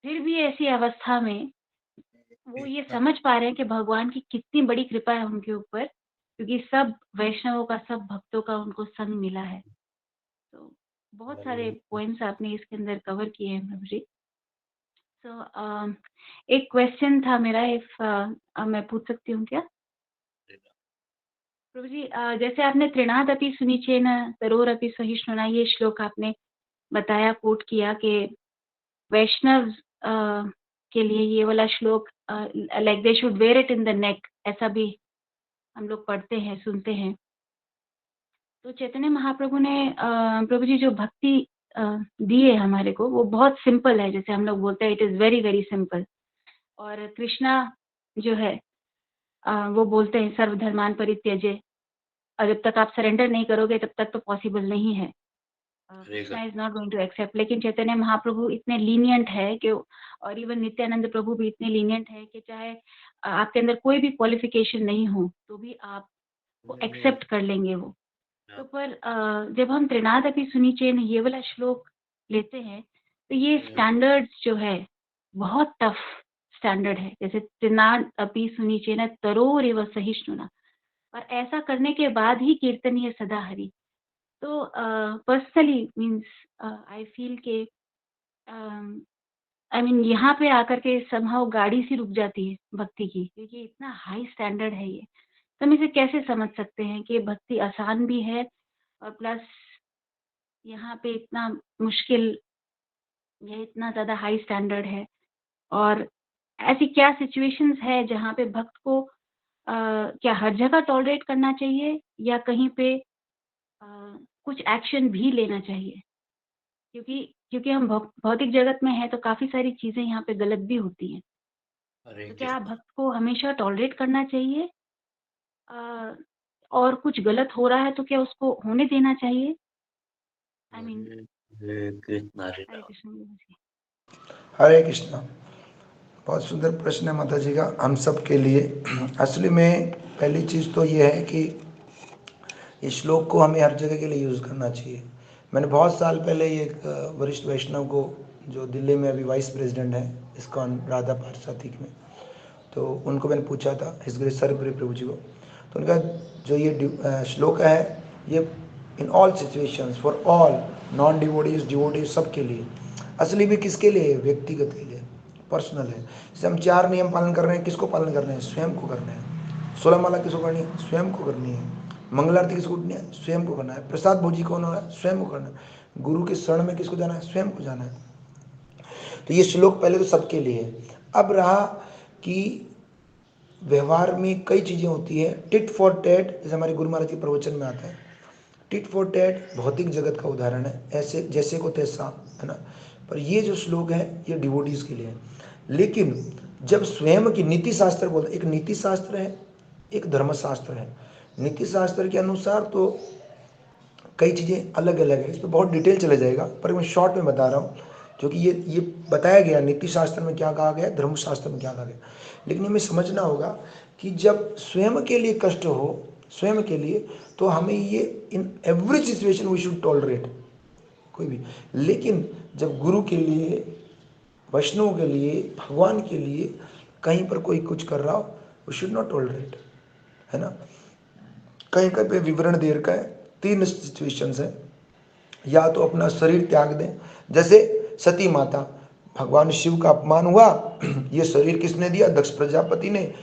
फिर भी ऐसी अवस्था में वो ये समझ पा रहे हैं कि भगवान की कितनी बड़ी कृपा है उनके ऊपर, क्योंकि सब वैष्णवों का, सब भक्तों का उनको संग मिला है। तो बहुत सारे पॉइंट्स आपने इसके अंदर कवर किए हैं प्रभु जी। सो एक क्वेश्चन था मेरा, इफ मैं पूछ सकती हूँ क्या प्रभु जी? जैसे आपने त्रिणादपि सुनिचेन तरोरपि सहिष्णुना, ये श्लोक आपने बताया, कोट किया कि वैष्णव के लिए ये वाला श्लोक like they should wear it in the neck, ऐसा भी हम लोग पढ़ते हैं, सुनते हैं। तो चैतन्य महाप्रभु ने प्रभु जी जो भक्ति दी है हमारे को, वो बहुत सिंपल है, जैसे हम लोग बोलते हैं it is very very simple. और कृष्णा जो है वो बोलते हैं सर्वधर्मान परित्यज्य, और जब तक आप सरेंडर नहीं करोगे तब तक तो पॉसिबल नहीं है, Krishna is not going to accept. लेकिन चैतन्य महाप्रभु इतने लीनियंट है कि, और इवन नित्यानंद प्रभु भी इतने लीनियंट है कि चाहे आपके अंदर कोई भी क्वालिफिकेशन नहीं हो तो भी आप वो एक्सेप्ट कर लेंगे वो। तो पर जब हम त्रिनादपि सुनिचेन ये वाला श्लोक लेते हैं तो ये स्टैंडर्ड्स जो है बहुत टफ स्टैंडर्ड है, जैसे त्रिनादपि सुनिचेन तरोरेव सहिष्णुना, और ऐसा करने के बाद ही कीर्तनीय सदा हरि। तो पर्सनली मीन्स आई फील के यहाँ पे आकर के समहाउ गाड़ी सी रुक जाती है भक्ति की, क्योंकि इतना हाई स्टैंडर्ड है ये। तो हम इसे कैसे समझ सकते हैं कि भक्ति आसान भी है और प्लस यहाँ पे इतना मुश्किल, ये इतना ज़्यादा हाई स्टैंडर्ड है, और ऐसी क्या सिचुएशंस है जहाँ पे भक्त को क्या हर जगह टॉलरेट करना चाहिए या कहीं पे कुछ एक्शन भी लेना चाहिए? क्योंकि हम भौतिक जगत में हैं तो काफ़ी सारी चीज़ें यहाँ पे गलत भी होती हैं। तो क्या भक्त को हमेशा टॉलरेट करना चाहिए, और कुछ गलत हो रहा है तो क्या उसको होने देना चाहिए? आई मीन हरे कृष्ण। हरे कृष्णा। बहुत सुंदर प्रश्न है माता जी का हम सब के लिए। असली में पहली चीज़ तो ये है कि इस श्लोक को हमें हर जगह के लिए यूज़ करना चाहिए। मैंने बहुत साल पहले ये एक वरिष्ठ वैष्णव को, जो दिल्ली में अभी वाइस प्रेसिडेंट है इस्कॉन राधा पार्षदिक में, तो उनको मैंने पूछा था, हिजगिरी सर्वप्रिय प्रभु जी को, तो उनका जो ये श्लोक है ये in all situations for all non devotees devotees सबके लिए। असली में किसके लिए? व्यक्तिगत के लिए, पर्सनल है। जैसे हम 4 नियम पालन कर रहे हैं, किसको पालन करना है? स्वयं को करना है। 16 माला किसको करनी है? स्वयं को करनी है। मंगल आरती किसको करनी है? स्वयं को करना है। प्रसाद भोजी कौन हो रहा है? स्वयं को करना है। गुरु के शरण में किसको जाना है? स्वयं को जाना है। तो ये श्लोक पहले तो सबके लिए है। अब रहा कि व्यवहार में कई चीज़ें होती है, टिट फॉर टैट, जैसे हमारे गुरु महाराज के प्रवचन में आता है। टिट फॉर टैट भौतिक जगत का उदाहरण है, ऐसे जैसे को तैसा, है ना। पर ये जो श्लोक है ये डिवोटीज के लिए है। लेकिन जब स्वयं की नीति शास्त्र बोलते, एक नीति शास्त्र है, एक धर्मशास्त्र है। नीति शास्त्र के अनुसार तो कई चीज़ें अलग अलग है, इस पर बहुत डिटेल चला जाएगा, पर मैं शॉर्ट में बता रहा हूँ, क्योंकि ये बताया गया नीति शास्त्र में क्या कहा गया, धर्मशास्त्र में क्या कहा गया। लेकिन हमें समझना होगा कि जब स्वयं के लिए कष्ट हो, स्वयं के लिए, तो हमें ये in every situation we should tolerate, कोई भी। लेकिन जब गुरु के लिए, वैष्णव के लिए, भगवान के लिए कहीं पर कोई कुछ कर रहा हो, वी शुड नॉट टॉलरेट, है ना। कहीं कहीं पे विवरण दे रखा है, 3 सिचुएशंस है। या तो अपना शरीर त्याग दें, जैसे सती माता, भगवान शिव का अपमान हुआ, ये शरीर किसने दिया? दक्ष प्रजापति ने।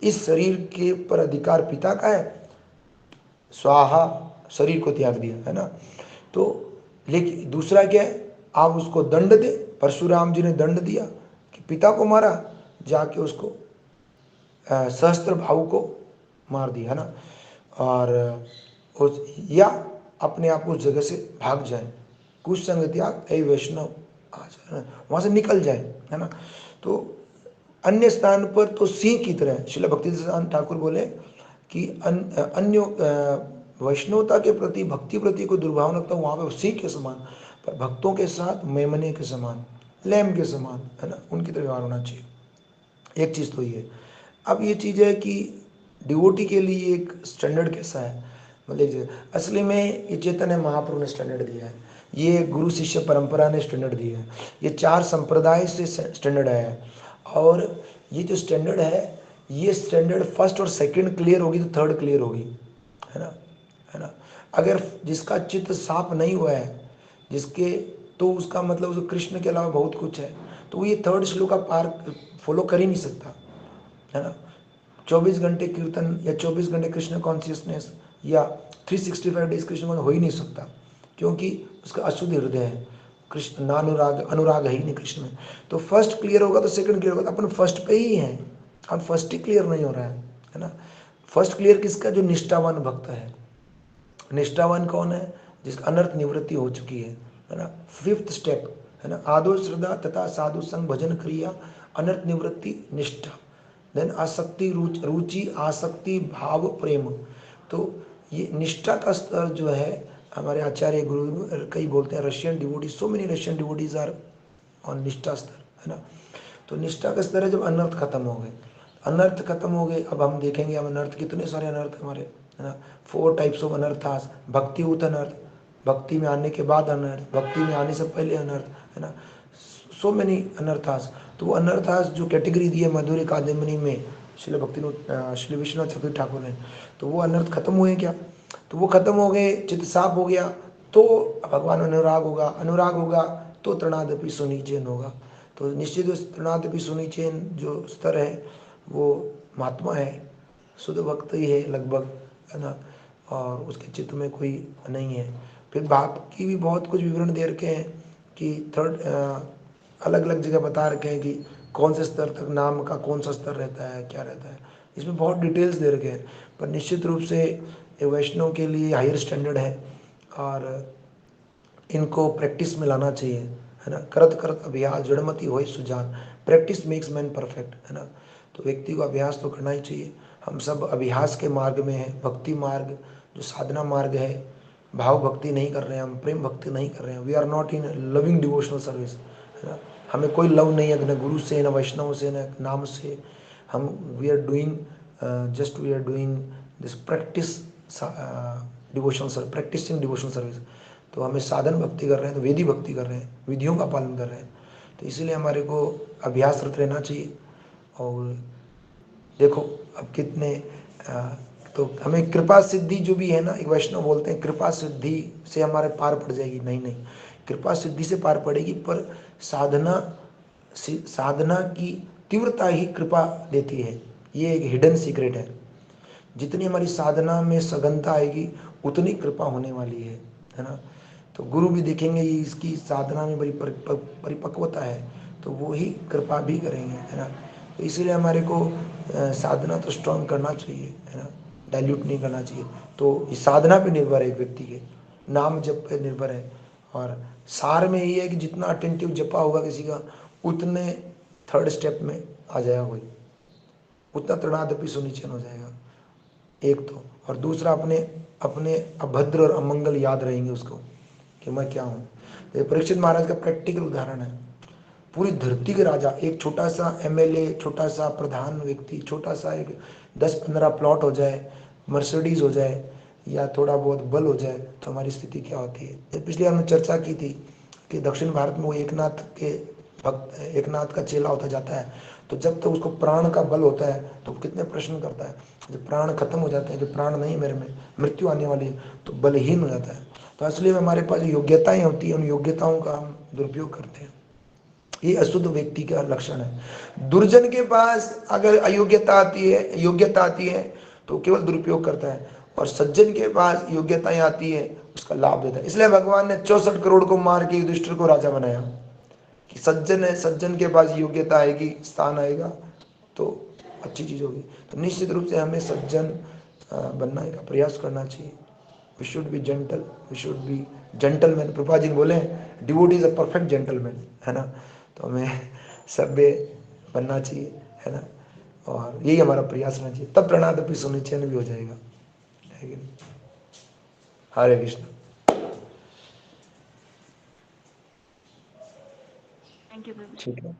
इस शरीर के पर अधिकार पिता का है, स्वाहा, शरीर को त्याग दिया, है ना। तो लेकिन दूसरा क्या है, आप उसको दंड दे। परशुराम जी ने दंड दिया कि पिता को मारा, जाके उसको सहस्त्र भाव को मार दिया, है ना। और या अपने आप उस जगह से भाग जाए, कुछ संग त्याग ऐ वैष्णव वहां से निकल जाए, है ना। तो अन्य स्थान पर तो सिंह की तरह, श्रील भक्तिसिद्धांत ठाकुर बोले कि अन्य वैष्णवता के प्रति, भक्ति प्रति कोई दुर्भाव रखता हूँ, वहां पर सिंह के समान, पर भक्तों के साथ मेमने के समान, लैम के समान, है ना, उनकी तरह व्यवहार होना चाहिए। एक चीज तो ये। अब ये चीज है कि डिवोटी के लिए एक स्टैंडर्ड कैसा है, मतलब असली में ये चैतन्य महाप्रभु ने स्टैंडर्ड दिया है, ये गुरु शिष्य परंपरा ने स्टैंडर्ड दिया है, ये 4 संप्रदाय से स्टैंडर्ड आया है। और ये जो स्टैंडर्ड है, ये स्टैंडर्ड फर्स्ट और सेकंड क्लियर होगी तो थर्ड क्लियर होगी, है ना, है ना। अगर जिसका चित्त साफ नहीं हुआ है, जिसके, तो उसका मतलब उसको कृष्ण के अलावा बहुत कुछ है, तो ये थर्ड श्लोक का पार फॉलो कर ही नहीं सकता, है ना। 24 घंटे कीर्तन या 24 घंटे कृष्ण कॉन्शियसनेस या 365 डेज कृष्ण हो ही नहीं सकता, क्योंकि उसका अशुद्ध हृदय है, कृष्ण नानुराग, अनुराग है ही नहीं कृष्ण में। तो फर्स्ट क्लियर होगा तो सेकंड क्लियर होगा, अपन फर्स्ट पे ही है, और फर्स्ट ही क्लियर नहीं हो रहा है ना। फर्स्ट क्लियर किसका? जो निष्ठावान भक्त है। निष्ठावान कौन है? जिसका अनर्थ निवृत्ति हो चुकी है ना। 5th स्टेप, है ना, आदो श्रद्धा तथा साधु संग भजन क्रिया, अनर्थ निवृत्ति, निष्ठा, देन आसक्ति, रुचि, आसक्ति, भाव, प्रेम। तो ये निष्ठा का स्तर जो है, हमारे आचार्य गुरु कई बोलते हैं, Russian devotees, so many Russian devotees are on निष्ठा स्तर, है ना। तो निष्ठा का स्तर है जब अनर्थ खत्म हो गए, अनर्थ खत्म हो गए। अब हम देखेंगे, हम अनर्थ, कितने सारे अनर्थ हमारे, है ना। 4 टाइप्स ऑफ अनर्थास, भक्ति उत अनर्थ, भक्ति में आने के बाद अनर्थ, भक्ति में आने से पहले अनर्थ, है ना, सो मेनी अनर्थास। तो वो अनर्थास जो कैटेगरी दी है मधुर कादम्बरी में श्री विश्वनाथ चतुर्थ ठाकुर ने, तो वो अनर्थ खत्म हुए क्या? तो वो खत्म हो गए, चित्त साफ हो गया, तो भगवान अनुराग होगा, अनुराग होगा तो तृणादपि सुनिचेन होगा। तो निश्चित तृणादपि सुनिचेन जो स्तर है वो महात्मा है, शुद्ध भक्त ही है लगभग, है ना, और उसके चित्त में कोई नहीं है। फिर बाप की भी बहुत कुछ विवरण दे रखे हैं कि थर्ड अलग अलग जगह बता रखे हैं कि कौन से स्तर तक नाम का कौन सा स्तर रहता है, क्या रहता है, इसमें बहुत डिटेल्स दे रखे हैं। पर निश्चित रूप से वैष्णव के लिए हायर स्टैंडर्ड है, और इनको प्रैक्टिस में लाना चाहिए, है ना। करत करत अभ्यास जड़मति होय सुजान, प्रैक्टिस मेक्स मैन परफेक्ट, है ना। तो व्यक्ति को अभ्यास तो करना ही चाहिए। हम सब अभ्यास के मार्ग में हैं, भक्ति मार्ग जो साधना मार्ग है, भाव भक्ति नहीं कर रहे हैं हम, प्रेम भक्ति नहीं कर रहे हैं, we are not in loving devotional service, है ना। हमें कोई लव नहीं है, न गुरु से, न वैष्णव से, न नाम से। हम we are doing just we are doing this practice devotional service, practising devotional service. तो हमें साधन भक्ति कर रहे हैं, तो वेदी भक्ति कर रहे हैं, विधियों का पालन कर रहे हैं। तो इसीलिए हमारे को अभ्यासरत रहना चाहिए। और देखो अब कितने तो हमें कृपा सिद्धि जो भी है ना, एक वैष्णव बोलते हैं कृपा सिद्धि से हमारे पार पड़ जाएगी, नहीं नहीं, कृपा सिद्धि से पार पड़ेगी, पर साधना की तीव्रता ही कृपा देती है। ये एक हिडन सीक्रेट है। जितनी हमारी साधना में सघनता आएगी उतनी कृपा होने वाली है ना। तो गुरु भी देखेंगे ये इसकी साधना में बड़ी परिपक्वता है, तो वो ही कृपा भी करेंगे, है ना। तो इसीलिए हमारे को साधना तो स्ट्रॉन्ग करना चाहिए, है ना, डाइल्यूट नहीं करना चाहिए। तो ये साधना पे निर्भर है, एक व्यक्ति के नाम जप पे निर्भर है। और सार में ये है कि जितना अटेंटिव जपा होगा किसी का, उतने थर्ड स्टेप में आ जाएगा कोई, उतना तृणादपि सुनिचेन हो जाएगा, एक तो। और दूसरा अपने अपने अभद्र और अमंगल याद रहेंगे उसको कि मैं क्या हूँ। तो परीक्षित महाराज का प्रैक्टिकल उदाहरण है। पूरी धरती के राजा, एक छोटा सा एमएलए, छोटा सा प्रधान व्यक्ति, छोटा सा एक 10-15 प्लॉट हो जाए, मर्सिडीज हो जाए, या थोड़ा बहुत बल हो जाए, तो हमारी स्थिति क्या होती है। पिछले हमने चर्चा की थी कि दक्षिण भारत में वो एकनाथ के भक्त, एकनाथ का चेला होता जाता है, तो जब तक उसको प्राण का बल होता है तो कितने प्रश्न करता है। जब प्राण खत्म हो जाते हैं, जो प्राण नहीं मेरे में, मृत्यु आने वाली है, तो बलहीन हो जाता है। तो असली में हमारे पास योग्यताएं होती हैं, उन योग्यताओं का हम दुरुपयोग करते हैं। ये अशुद्ध व्यक्ति का लक्षण है। दुर्जन के पास अगर अयोग्यता आती है, योग्यता आती है, तो केवल दुरुपयोग करता है, और सज्जन के पास योग्यताएं आती है, उसका लाभ देता है। इसलिए भगवान ने 64 करोड़ को मार के युधिष्ठिर को राजा बनाया कि सज्जन है, सज्जन के पास योग्यता आएगी, स्थान आएगा तो अच्छी चीज होगी। तो निश्चित रूप से हमें सज्जन बनने का प्रयास करना चाहिए। We should be gentle, we should be gentleman. Prabhupada ji बोले devotee is a perfect gentleman, है ना। तो हमें सभ्य बनना चाहिए, है ना, और यही हमारा प्रयास होना चाहिए, तब प्रणादपि सुनिश्चय भी हो जाएगा, है कि नहीं। हरे कृष्ण। थैंक यू प्रभु जी। ठीक है।